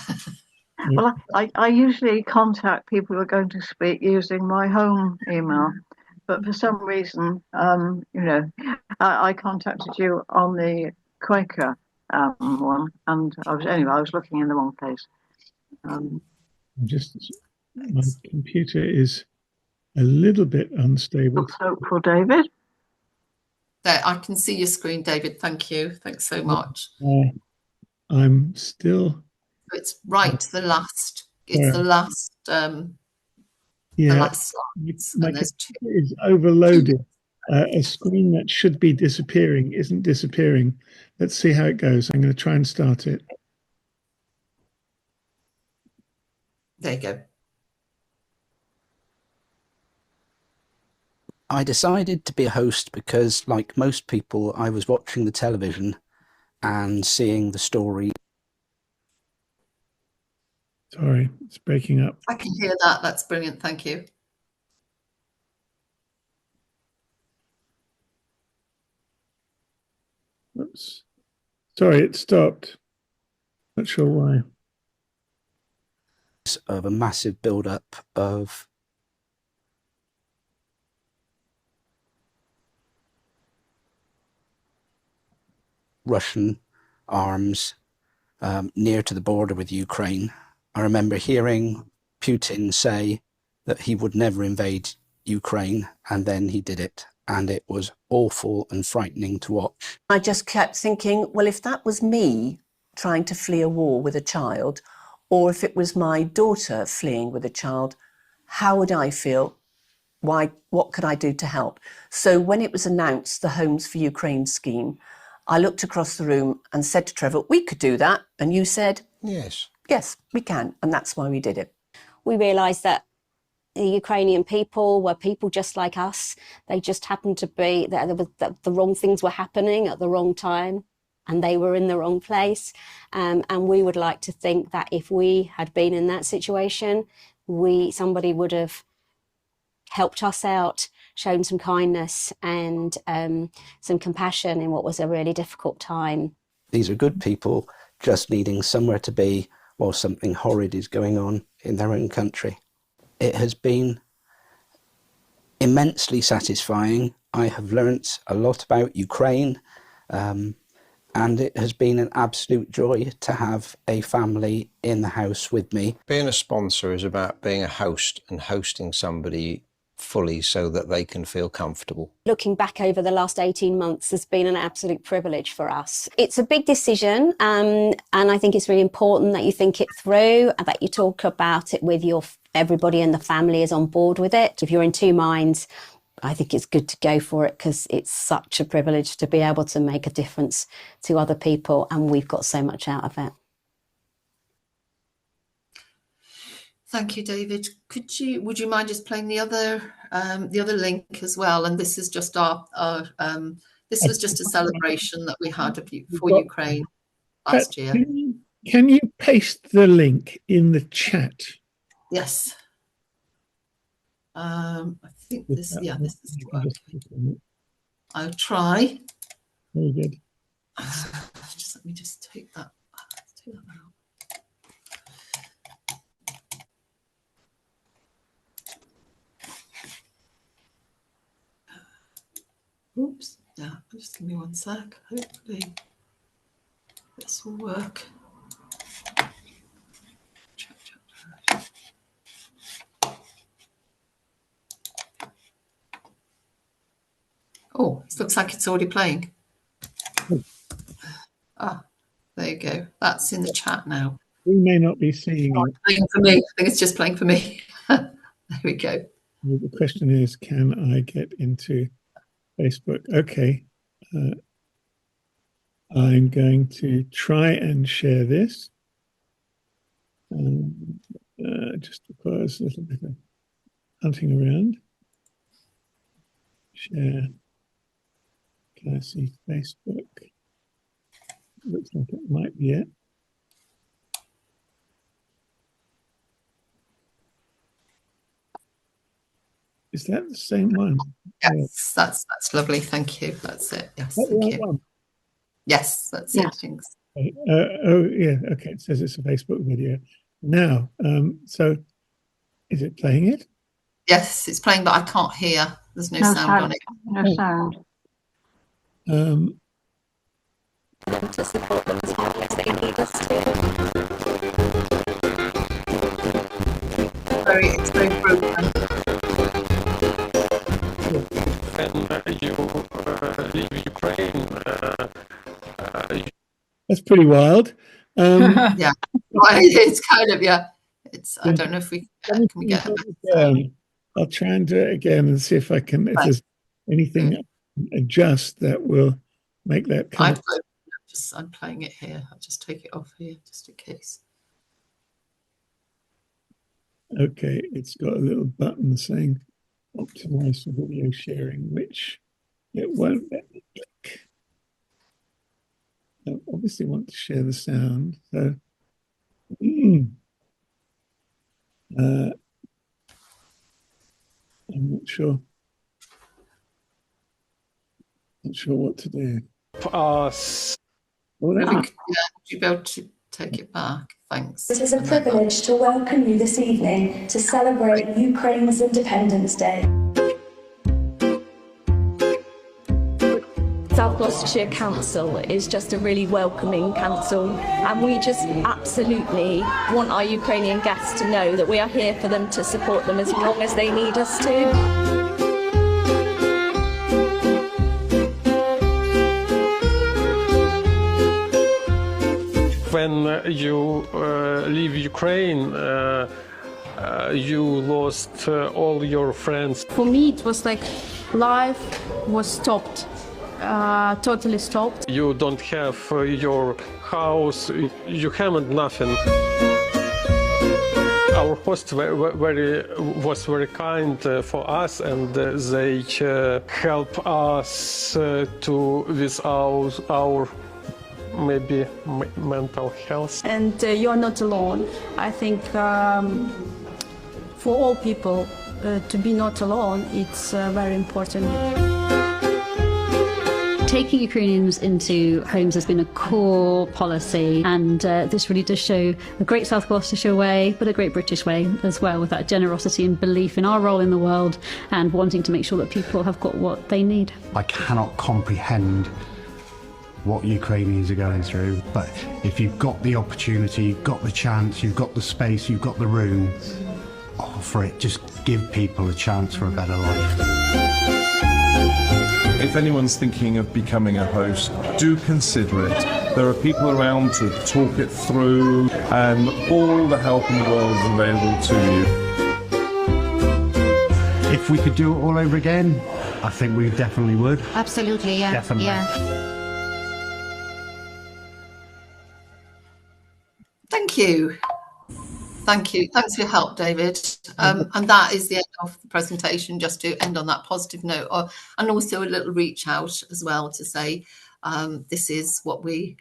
Well, I usually contact people who are going to speak using my home email, but for some reason, I contacted you on the Quaker one, and I was looking in the wrong place. My computer is a little bit unstable. Looks hopeful, David. There, I can see your screen, David. Thank you. Thanks so much. I'm still. It's right to the last. It's the last. The last slide. My computer is overloaded. A screen that should be disappearing isn't disappearing. Let's see how it goes. I'm going to try and start it. There you go. I decided to be a host because, like most people, I was watching the television and seeing the story. Sorry, it's breaking up. I can hear that. That's brilliant. Thank you. Oops. Sorry, it stopped. Not sure why. Of a massive build-up of Russian arms near to the border with Ukraine. I remember hearing Putin say that he would never invade Ukraine, and then he did it, and it was awful and frightening to watch. I just kept thinking, well, if that was me trying to flee a war with a child, or if it was my daughter fleeing with a child, how would I feel? What could I do to help? So when it was announced, the Homes for Ukraine scheme, I looked across the room and said to Trevor, we could do that. And you said, yes, we can. And that's why we did it. We realised that the Ukrainian people were people just like us. They just happened to be, the wrong things were happening at the wrong time, and they were in the wrong place. And we would like to think that if we had been in that situation, somebody would have helped us out, shown some kindness and some compassion in what was a really difficult time. These are good people just needing somewhere to be while something horrid is going on in their own country. It has been immensely satisfying. I have learnt a lot about Ukraine, and it has been an absolute joy to have a family in the house with me. Being a sponsor is about being a host and hosting somebody fully so that they can feel comfortable. Looking back over the last 18 months has been an absolute privilege for us. It's a big decision, and I think it's really important that you think it through and that you talk about it with everybody in the family is on board with it. If you're in two minds, I think it's good to go for it because it's such a privilege to be able to make a difference to other people, and we've got so much out of it. Thank you, David. Would you mind just playing the other link as well? And this is just this was just a celebration that we had for Ukraine last year. Can you paste the link in the chat? Yes. I think this is working. I'll try. Very good. Let me just take that. Let's do that now. Oops. Yeah, just give me one sec. Hopefully this will work. Oh, it looks like it's already playing. Ah, there you go. That's in the chat now. We may not be seeing it. Playing for me. I think it's just playing for me. There we go. The question is, can I get into Facebook? Okay. I'm going to try and share this. Just requires a little bit of hunting around. Share. Can I see Facebook? Looks like it might be it. Is that the same one? Yes, that's lovely. Thank you. That's it. Yes, thank you. One? Yes, that's it. Thanks. Oh, yeah. Okay, it says it's a Facebook video. Now, so is it playing it? Yes, it's playing, but I can't hear. There's no sound on it. No sound. To support them as long as they need us to. It's very broken. When you leave Ukraine, That's pretty wild. Yeah, it's kind of, yeah. It's, I don't know if we can we get it. I'll try and do it again and see if I can, if there's anything I can adjust that will make that come. I'm playing it here. I'll just take it off here just in case. Okay, it's got a little button saying optimize for video sharing, which it won't let me click. I obviously want to share the sound, so I'm not sure what to do. Would you be able to take it back? Thanks. It is a privilege to welcome you this evening to celebrate Ukraine's Independence Day. South Gloucestershire Council is just a really welcoming council, and we just absolutely want our Ukrainian guests to know that we are here for them to support them as long as they need us to. when you leave Ukraine, you lost all your friends. For me, it was like life was stopped, totally stopped. You don't have your house, you haven't nothing. Our host was very kind for us, and they help us with our maybe mental health. And you're not alone. I think for all people to be not alone, it's very important. Taking Ukrainians into homes has been a core policy, and this really does show a great South Gloucestershire way, but a great British way as well, with that generosity and belief in our role in the world and wanting to make sure that people have got what they need. I cannot comprehend what Ukrainians are going through, but if you've got the opportunity, you've got the chance, you've got the space, you've got the room, offer it. Just give people a chance for a better life. If anyone's thinking of becoming a host, do consider it. There are people around to talk it through, and all the help in the world is available to you. If we could do it all over again, I think we definitely would. Absolutely, yeah. Definitely. Yeah. Thank you. Thank you. Thanks for your help, David. And that is the end of the presentation, just to end on that positive note, and also a little reach out as well to say, this is what we're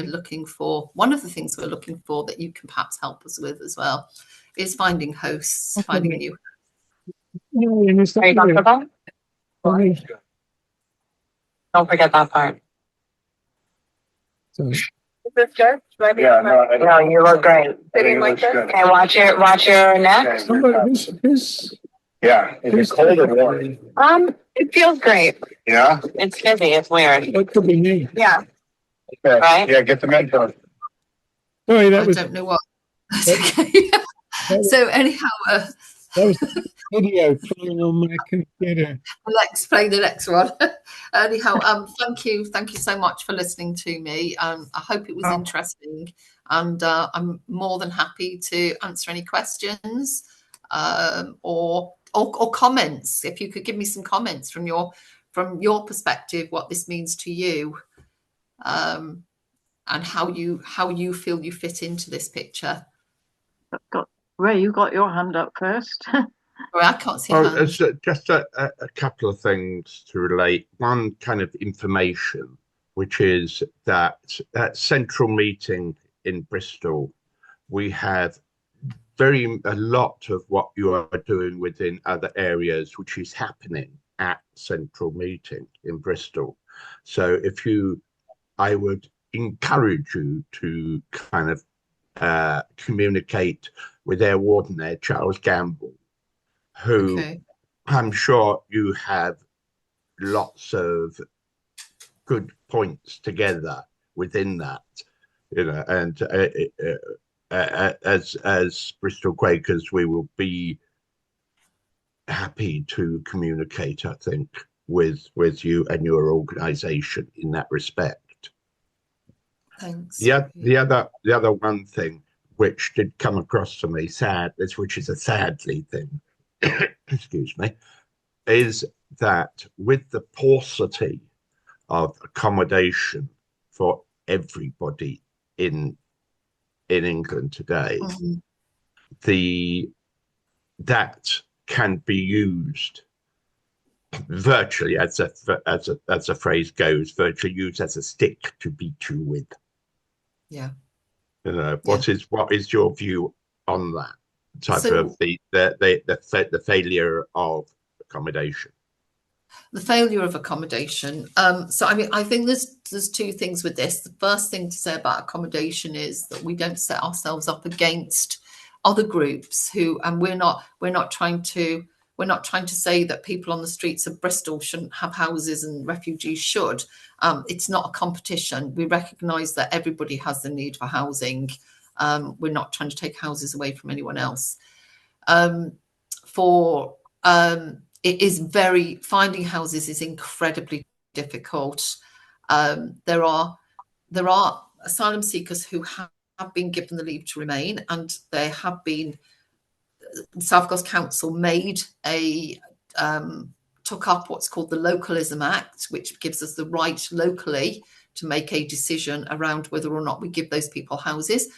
looking for. One of the things we're looking for that you can perhaps help us with as well is finding hosts, finding a new. Are you comfortable? Don't forget that part. Is this good? Yeah, No, you look great. Sitting like this. Okay, watch your neck. Yeah, is it cold or warm? It feels great. Yeah? It's fizzy. It's weird. It could be me. Yeah. Okay. Right? Yeah, get the mentor. Sorry, I don't know what. That's okay. So anyhow, that was video playing on my computer. Let's play the next one. Anyhow, thank you so much for listening to me. I hope it was interesting, and I'm more than happy to answer any questions or comments. If you could give me some comments from your perspective, what this means to you, and how you feel you fit into this picture. Ray, you got your hand up first. I can't see hands. It's just a couple of things to relate. One kind of information, which is that at central meeting in Bristol, we have a lot of what you are doing within other areas, which is happening at central meeting in Bristol. So I would encourage you to kind of communicate with their warden there, Charles Gamble, who I'm sure you have lots of good points together within that, and as Bristol Quakers, we will be happy to communicate, I think, with you and your organisation in that respect. Thanks. The other one thing which did come across to me, which is a sadly thing, excuse me, is that with the paucity of accommodation for everybody in England today, that can be used virtually, as a phrase goes, virtually used as a stick to beat you with. Yeah. What is your view on that type of the failure of accommodation? The failure of accommodation. So I think there's two things with this. The first thing to say about accommodation is that we don't set ourselves up against other groups and we're not trying to say that people on the streets of Bristol shouldn't have houses and refugees should. It's not a competition. We recognise that everybody has the need for housing. We're not trying to take houses away from anyone else. Finding houses is incredibly difficult. There are asylum seekers who have been given the leave to remain, and they have been. South Glos Council took up what's called the Localism Act, which gives us the right locally to make a decision around whether or not we give those people houses.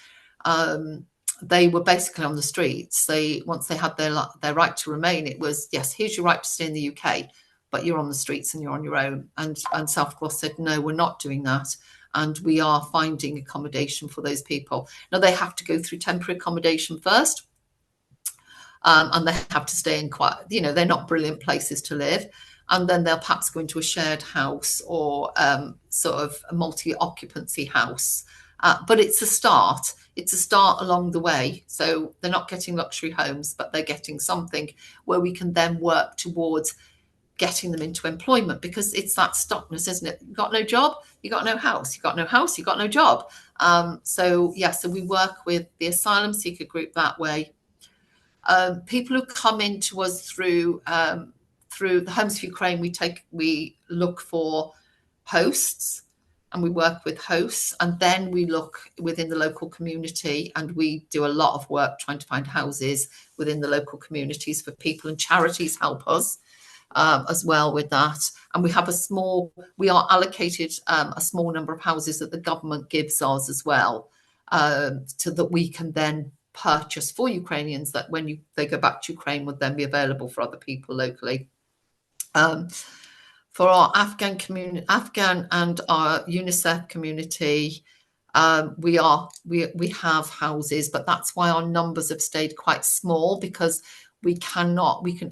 They were basically on the streets. Once they had their right to remain, it was, yes, here's your right to stay in the UK, but you're on the streets and you're on your own. And South Glos said, no, we're not doing that. And we are finding accommodation for those people. Now, they have to go through temporary accommodation first. And they have to stay in they're not brilliant places to live. And then they'll perhaps go into a shared house or sort of a multi-occupancy house. But it's a start. It's a start along the way. So they're not getting luxury homes, but they're getting something where we can then work towards getting them into employment, because it's that stuckness, isn't it? You got no job, you got no house, you got no house, you got no job. So we work with the asylum seeker group that way. People who come into us through the Homes for Ukraine, we look for hosts, and we work with hosts, and then we look within the local community, and we do a lot of work trying to find houses within the local communities for people, and charities help us as well with that. And we are allocated a small number of houses that the government gives us as well, so that we can then purchase for Ukrainians, that when they go back to Ukraine would then be available for other people locally. For our Afghan and our UNICEF community, we have houses, but that's why our numbers have stayed quite small, because we can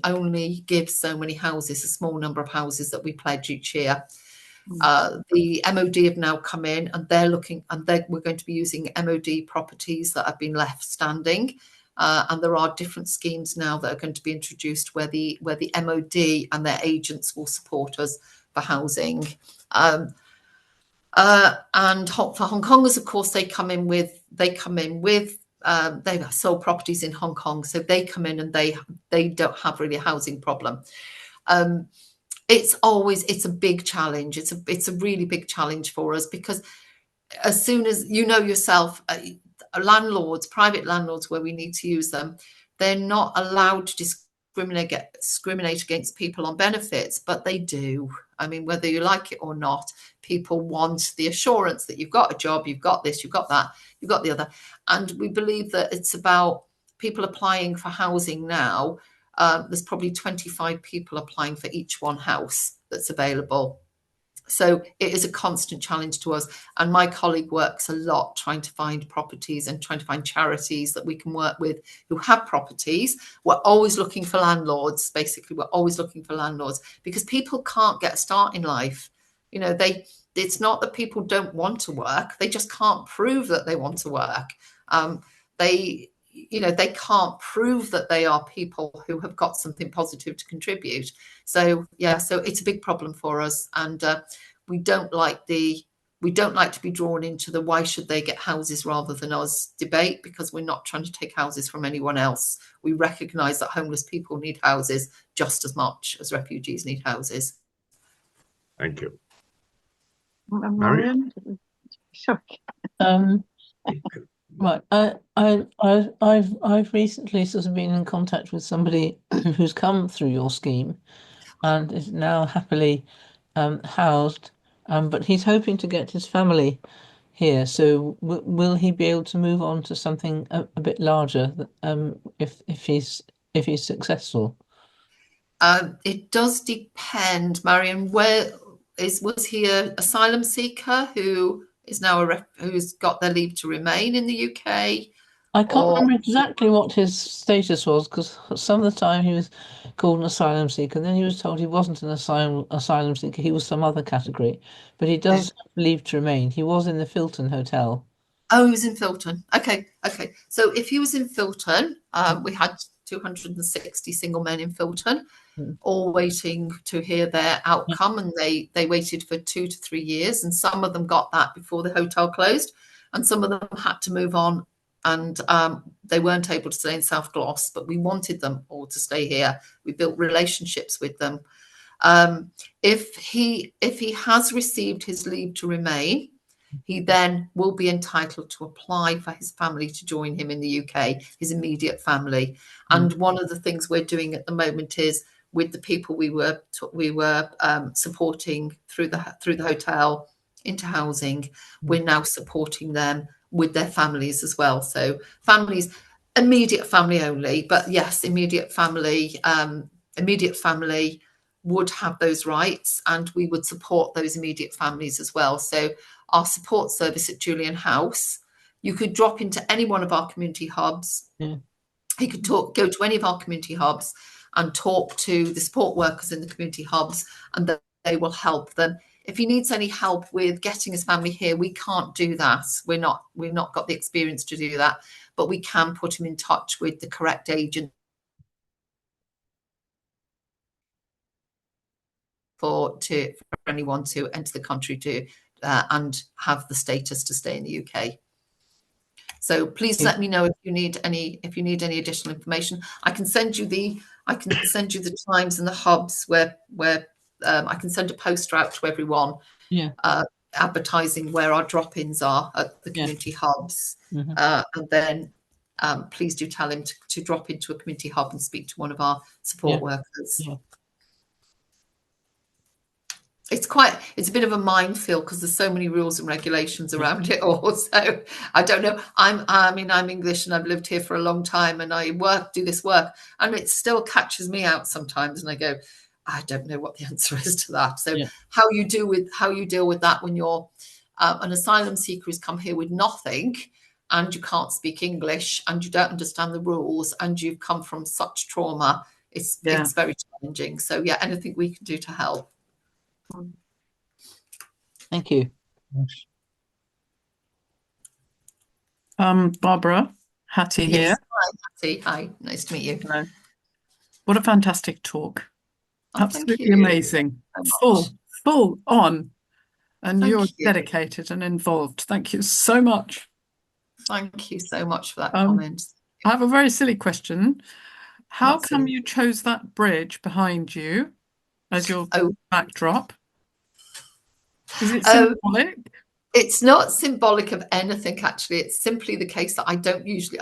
only give so many houses, a small number of houses that we pledge each year. The MOD have now come in, and we're going to be using MOD properties that have been left standing. And there are different schemes now that are going to be introduced where the MOD and their agents will support us for housing. And for Hong Kongers, of course, they have sold properties in Hong Kong, so they come in and they don't have really a housing problem. It's a big challenge. It's a really big challenge for us, because as soon as you know yourself, private landlords, where we need to use them, they're not allowed to discriminate against people on benefits, but they do. I mean, whether you like it or not, people want the assurance that you've got a job, you've got this, you've got that, you've got the other. And we believe that it's about people applying for housing now. There's probably 25 people applying for each one house that's available. So it is a constant challenge to us. And my colleague works a lot trying to find properties and trying to find charities that we can work with who have properties. We're always looking for landlords. Basically, we're always looking for landlords, because people can't get a start in life. You know, it's not that people don't want to work. They just can't prove that they want to work. They can't prove that they are people who have got something positive to contribute. So it's a big problem for us, and we don't like to be drawn into the why should they get houses rather than us debate, because we're not trying to take houses from anyone else. We recognise that homeless people need houses just as much as refugees need houses. Thank you. Marion? Sorry. Right. I've recently sort of been in contact with somebody who's come through your scheme and is now happily housed, but he's hoping to get his family here. So will he be able to move on to something a bit larger if he's successful? It does depend, Marion. Was he an asylum seeker who is now who's got their leave to remain in the UK? I can't remember exactly what his status was, because some of the time he was called an asylum seeker, and then he was told he wasn't an asylum seeker, he was some other category. But he does have leave to remain. He was in the Filton Hotel. Oh, he was in Filton. Okay. So if he was in Filton, we had 260 single men in Filton, all waiting to hear their outcome, and they waited for 2 to 3 years, and some of them got that before the hotel closed, and some of them had to move on, and they weren't able to stay in South Gloss, but we wanted them all to stay here. We built relationships with them. If he has received his leave to remain, he then will be entitled to apply for his family to join him in the UK, his immediate family. And one of the things we're doing at the moment is, with the people we were supporting through the hotel into housing, we're now supporting them with their families as well. So families, immediate family only, but yes, immediate family would have those rights, and we would support those immediate families as well. So our support service at Julian House, you could drop into any one of our community hubs. You could go to any of our community hubs and talk to the support workers in the community hubs, and they will help them. If he needs any help with getting his family here, we can't do that. We've not got the experience to do that, but we can put him in touch with the correct agent for anyone to enter the country to and have the status to stay in the UK. So please let me know if you need any additional information. I can send you the times and the hubs where I can send a poster out to everyone. Yeah. Advertising where our drop-ins are at the community hubs, and then please do tell him to drop into a community hub and speak to one of our support workers. Yeah. It's a bit of a minefield because there's so many rules and regulations around it all. So I don't know. I'm English and I've lived here for a long time, and I do this work, and it still catches me out sometimes, and I go, I don't know what the answer is to that. So how you deal with that when you're an asylum seeker who's come here with nothing, and you can't speak English, and you don't understand the rules, and you've come from such trauma, it's very challenging. So anything we can do to help. Thank you. Barbara, Hattie here. Yes. Hi, Hattie. Hi, nice to meet you. Hello. What a fantastic talk. Oh, absolutely amazing. Full on. And you're dedicated and involved. Thank you so much. Thank you so much for that comment. I have a very silly question. How come you chose that bridge behind you as your backdrop? Is it symbolic? It's not symbolic of anything, actually. It's simply the case that I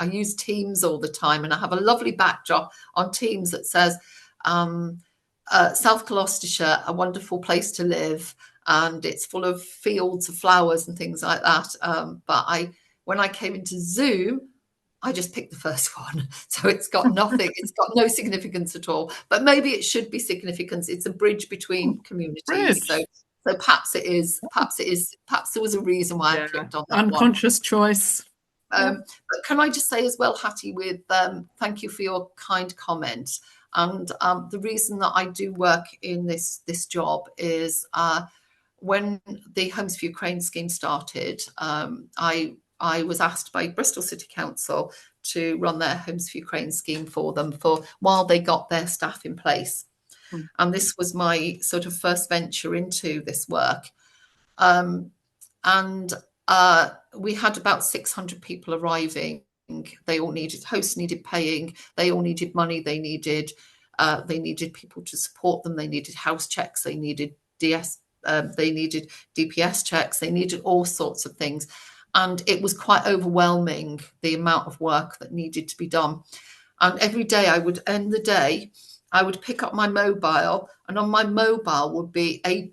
use Teams all the time, and I have a lovely backdrop on Teams that says South Gloucestershire, a wonderful place to live, and it's full of fields of flowers and things like that. But when I came into Zoom, I just picked the first one. So it's got nothing, it's got no significance at all. But maybe it should be significance. It's a bridge between communities. So perhaps it is, perhaps there was a reason why I clicked on that unconscious choice. But can I just say as well, Hattie, thank you for your kind comment. And the reason that I do work in this job is when the Homes for Ukraine scheme started, I was asked by Bristol City Council to run their Homes for Ukraine scheme for them while they got their staff in place. And this was my sort of first venture into this work. And we had about 600 people arriving. They all hosts needed paying. They all needed money. They needed people to support them. They needed house checks. They needed they needed DPS checks. They needed all sorts of things. And it was quite overwhelming, the amount of work that needed to be done. And every day I would end the day, I would pick up my mobile, and on my mobile would be a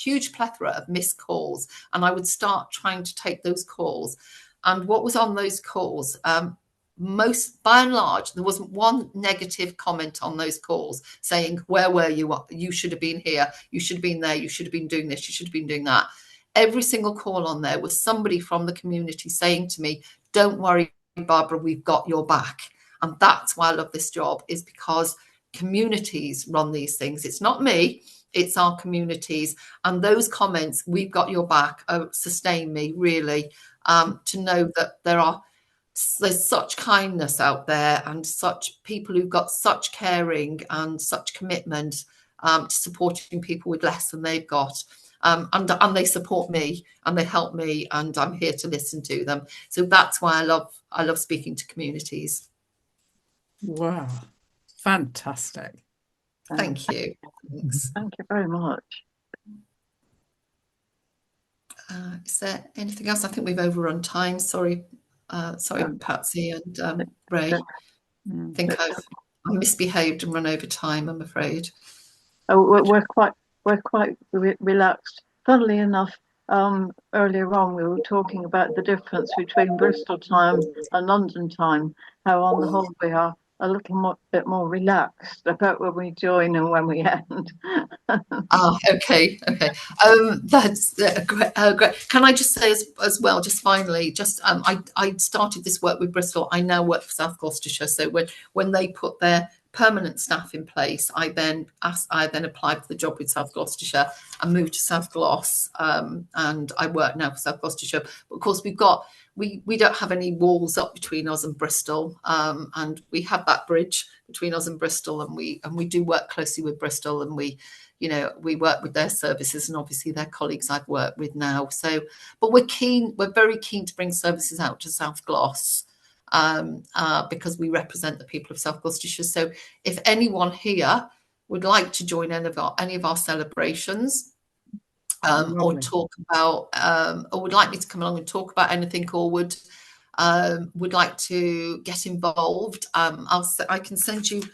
huge plethora of missed calls. And I would start trying to take those calls. And what was on those calls? By and large, there wasn't one negative comment on those calls saying, where were you? You should have been here. You should have been there. You should have been doing this. You should have been doing that. Every single call on there was somebody from the community saying to me, don't worry, Barbara, we've got your back. And that's why I love this job, is because communities run these things. It's not me, it's our communities. And those comments, we've got your back, sustain me really, to know that there's such kindness out there, and such people who've got such caring and such commitment to supporting people with less than they've got. And they support me and they help me, and I'm here to listen to them. So that's why I love speaking to communities. Wow, fantastic! Thank you. Thanks. Thank you very much. Is there anything else? I think we've overrun time. Sorry, Patsy and Ray. I think I've misbehaved and run over time, I'm afraid. Oh, we're quite relaxed. Funnily enough, earlier on we were talking about the difference between Bristol time and London time, how on the whole we are a bit more relaxed about when we join and when we end. Okay. That's great. Can I just say as well, just finally, I started this work with Bristol. I now work for South Gloucestershire. So when they put their permanent staff in place, I then applied for the job with South Gloucestershire and moved to South Gloss, and I work now for South Gloucestershire. But of course, we don't have any walls up between us and Bristol, and we have that bridge between us and Bristol, and we do work closely with Bristol, and we you know, we work with their services and obviously their colleagues I've worked with now. So, but we're very keen to bring services out to South Gloss because we represent the people of South Gloucestershire. So if anyone here would like to join any of our celebrations, or talk about, or would like me to come along and talk about anything, or would like to get involved, I'll send you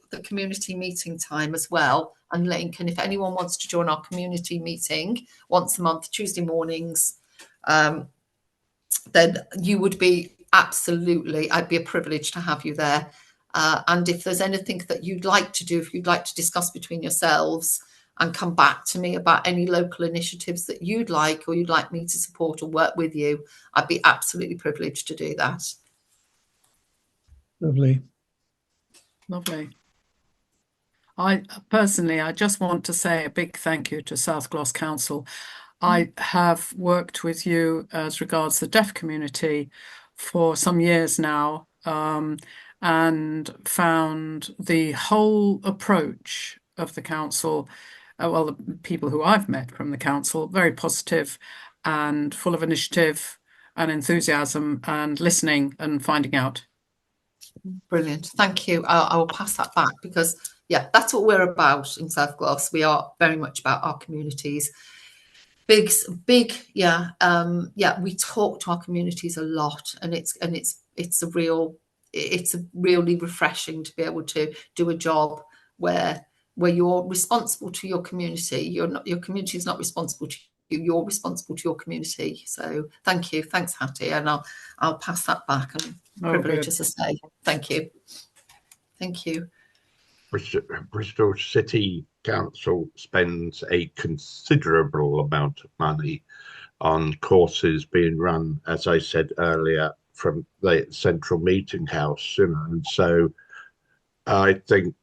the community meeting time as well and link. And if anyone wants to join our community meeting once a month, Tuesday mornings, then you would be absolutely, I'd be a privilege to have you there. And if there's anything that you'd like to do, if you'd like to discuss between yourselves and come back to me about any local initiatives that you'd like, or you'd like me to support or work with you, I'd be absolutely privileged to do that. Lovely. Lovely. I just want to say a big thank you to South Gloss Council. I have worked with you as regards the deaf community for some years now, and found the whole approach of the council, well, the people who I've met from the council, very positive and full of initiative and enthusiasm and listening and finding out. Brilliant. Thank you. I will pass that back because, yeah, that's what we're about in South Gloss. We are very much about our communities. Big, yeah. We talk to our communities a lot, and it's really refreshing to be able to do a job where you're responsible to your community. Your community is not responsible to you. You're responsible to your community. So thank you. Thanks, Hattie. And I'll pass that back. And privilege, as I say. Thank you. Thank you. Bristol City Council spends a considerable amount of money on courses being run, as I said earlier, from the central meeting house, and so I think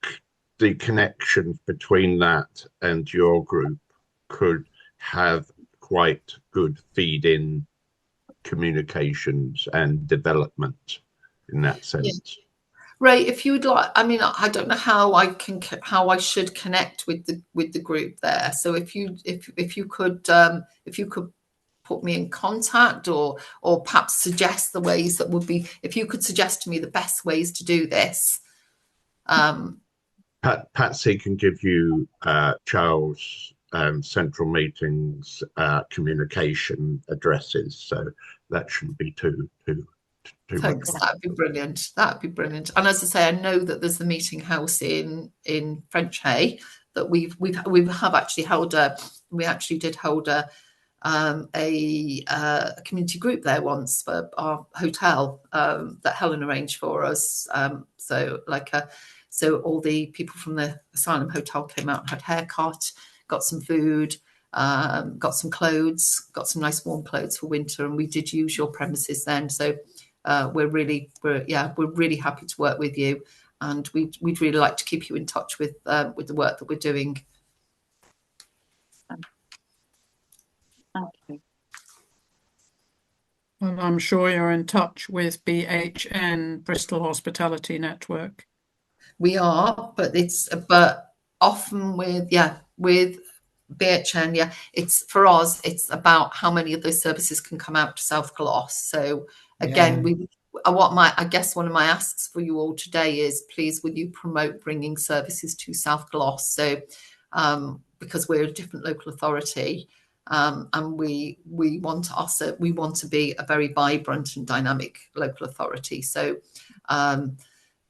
the connections between that and your group could have quite good feed-in communications and development in that sense. Yeah. Ray, if you would like, I mean, I don't know how I should connect with the group there. So if you could put me in contact, or perhaps suggest the ways that would be, if you could suggest to me the best ways to do this. Patsy can give you Charles central meetings communication addresses, so that shouldn't be too Thanks. That'd be brilliant. That'd be brilliant. And as I say, I know that there's the meeting house in French Hay that we have actually held we actually did hold a community group there once for our hotel that Helen arranged for us. So all the people from the Asylum Hotel came out and had a haircut, got some food, got some clothes, got some nice warm clothes for winter, and we did use your premises then. So we're really happy to work with you, and we'd really like to keep you in touch with the work that we're doing. Thank you. And I'm sure you're in touch with BHN, Bristol Hospitality Network. We are, but often with BHN, it's for us, it's about how many of those services can come out to South Gloss. So again, I guess one of my asks for you all today is, please would you promote bringing services to South Gloss? So because we're a different local authority, and we want to be a very vibrant and dynamic local authority. So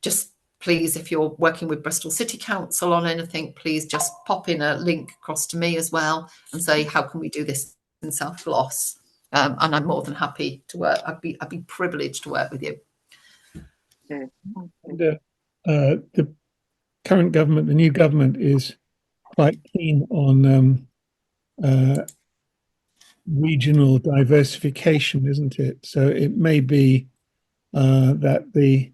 just please, if you're working with Bristol City Council on anything, please just pop in a link across to me as well and say, how can we do this in South Gloss? And I'm more than happy to work. I'd be privileged to work with you. And, the current government, the new government, is quite keen on regional diversification, isn't it? So it may be that the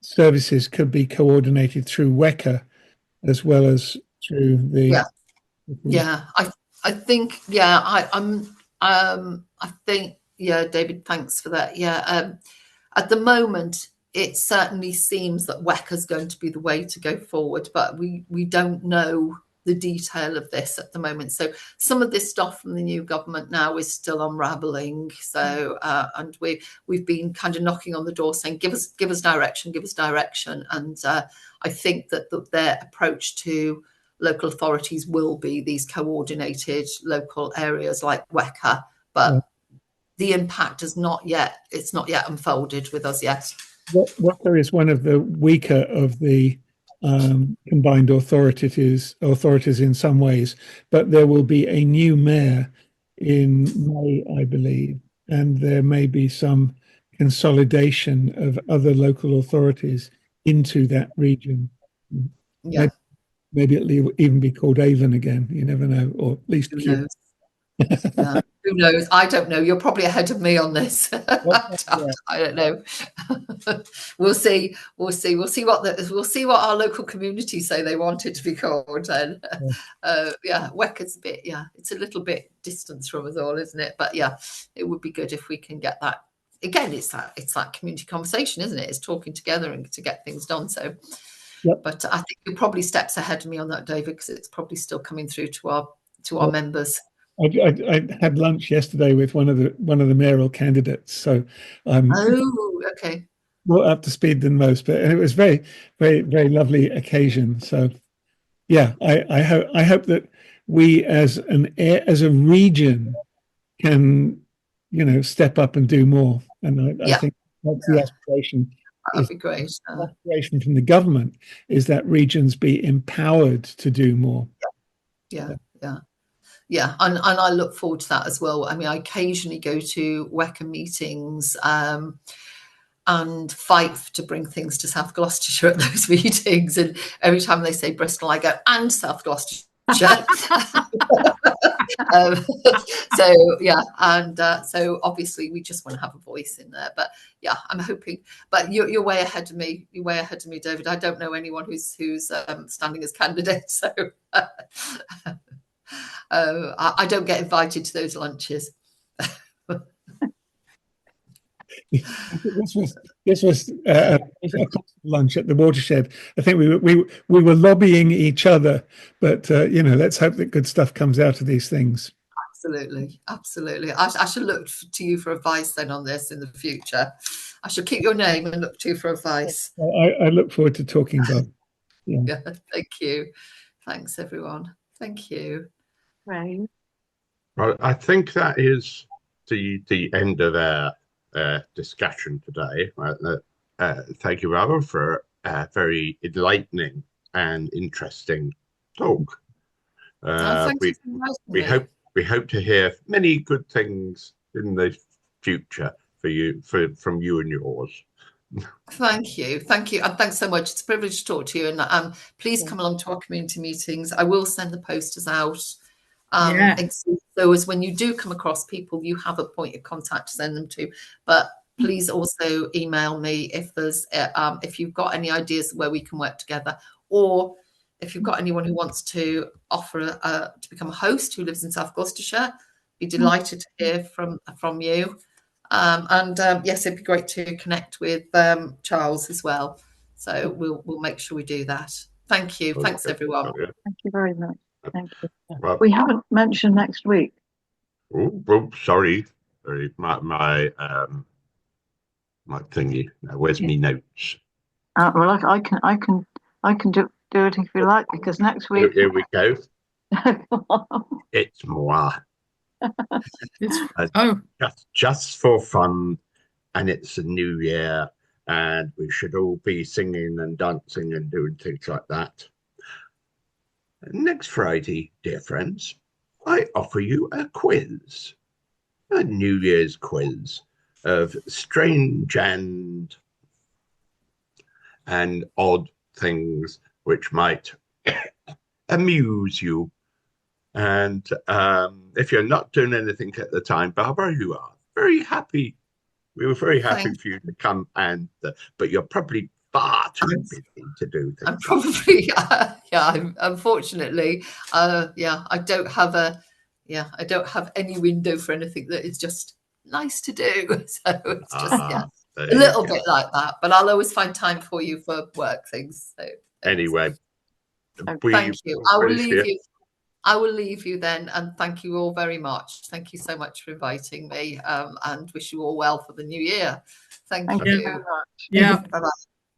services could be coordinated through WECA as well as through the I think David, thanks for that. At the moment, it certainly seems that WECA is going to be the way to go forward, but we don't know the detail of this at the moment. So some of this stuff from the new government now is still unraveling. So and we've been kind of knocking on the door saying, give us direction. And I think that their approach to local authorities will be these coordinated local areas like WECA, but the impact it's not yet unfolded with us yet. WECA is one of the weaker of the combined authorities in some ways, but there will be a new mayor in May, I believe, and there may be some consolidation of other local authorities into that region. Yeah. Maybe it'll even be called Avon again. You never know, or at least Who knows? Yeah. Who knows? I don't know. You're probably ahead of me on this. I don't know. We'll see. We'll see what our local communities say they want it to be called. And WECA's a bit. Yeah, it's a little bit distance from us all, isn't it? But yeah, it would be good if we can get that. Again, it's that community conversation, isn't it? It's talking together and to get things done. So. Yep. But I think you're probably steps ahead of me on that, David, because it's probably still coming through to our members. I had lunch yesterday with one of the mayoral candidates, so I'm okay, more up to speed than most. But it was very, very, very lovely occasion. So yeah, I hope that we as a region can step up and do more. And I think that's the aspiration. That'd be great. Aspiration from the government is that regions be empowered to do more. Yeah. And I look forward to that as well. I mean, I occasionally go to WECA meetings and fight to bring things to South Gloucestershire at those meetings. And every time they say Bristol, I go, and South Gloucestershire. So obviously we just want to have a voice in there. But yeah, I'm hoping. But you're way ahead of me. You're way ahead of me, David. I don't know anyone who's standing as candidate. So I don't get invited to those lunches. This was a lunch at the watershed. I think we were lobbying each other, but let's hope that good stuff comes out of these things. Absolutely. I should look to you for advice then on this in the future. I should keep your name and look to you for advice. I look forward to talking, Bob. Yeah. Thank you. Thanks, everyone. Thank you. Right. Well, I think that is the end of our discussion today. Thank you, Barbara, for a very enlightening and interesting talk. We hope to hear many good things in the future from you and yours. Thank you, and thanks so much. It's a privilege to talk to you, and please come along to our community meetings. I will send the posters out. So as when you do come across people, you have a point of contact to send them to. But please also email me if there's if you've got any ideas where we can work together, or if you've got anyone who wants to offer to become a host who lives in South Gloucestershire. Be delighted to hear from you. Yes, it'd be great to connect with Charles as well. So we'll make sure we do that. Thank you. Thanks, everyone. Thank you very much. Thank you. Well, we haven't mentioned next week. Oh, sorry. My thingy. Where's me notes? Well, I can do it if you like, because next week. Here we go. It's moi. Just for fun, and it's a new year, and we should all be singing and dancing and doing things like that. Next Friday, dear friends, I offer you a quiz, a New Year's quiz of strange and odd things which might amuse you. And if you're not doing anything at the time, Barbara, you are very happy. We were very happy for you to come, but you're probably far too busy to do things. I'm probably, unfortunately, I don't have any window for anything that is just nice to do. So it's just, A little bit like that, but I'll always find time for you for work things. So anyway, thank you. I will leave you then, and thank you all very much. Thank you so much for inviting me, and wish you all well for the new year. Thank you very much. Yeah. Bye-bye.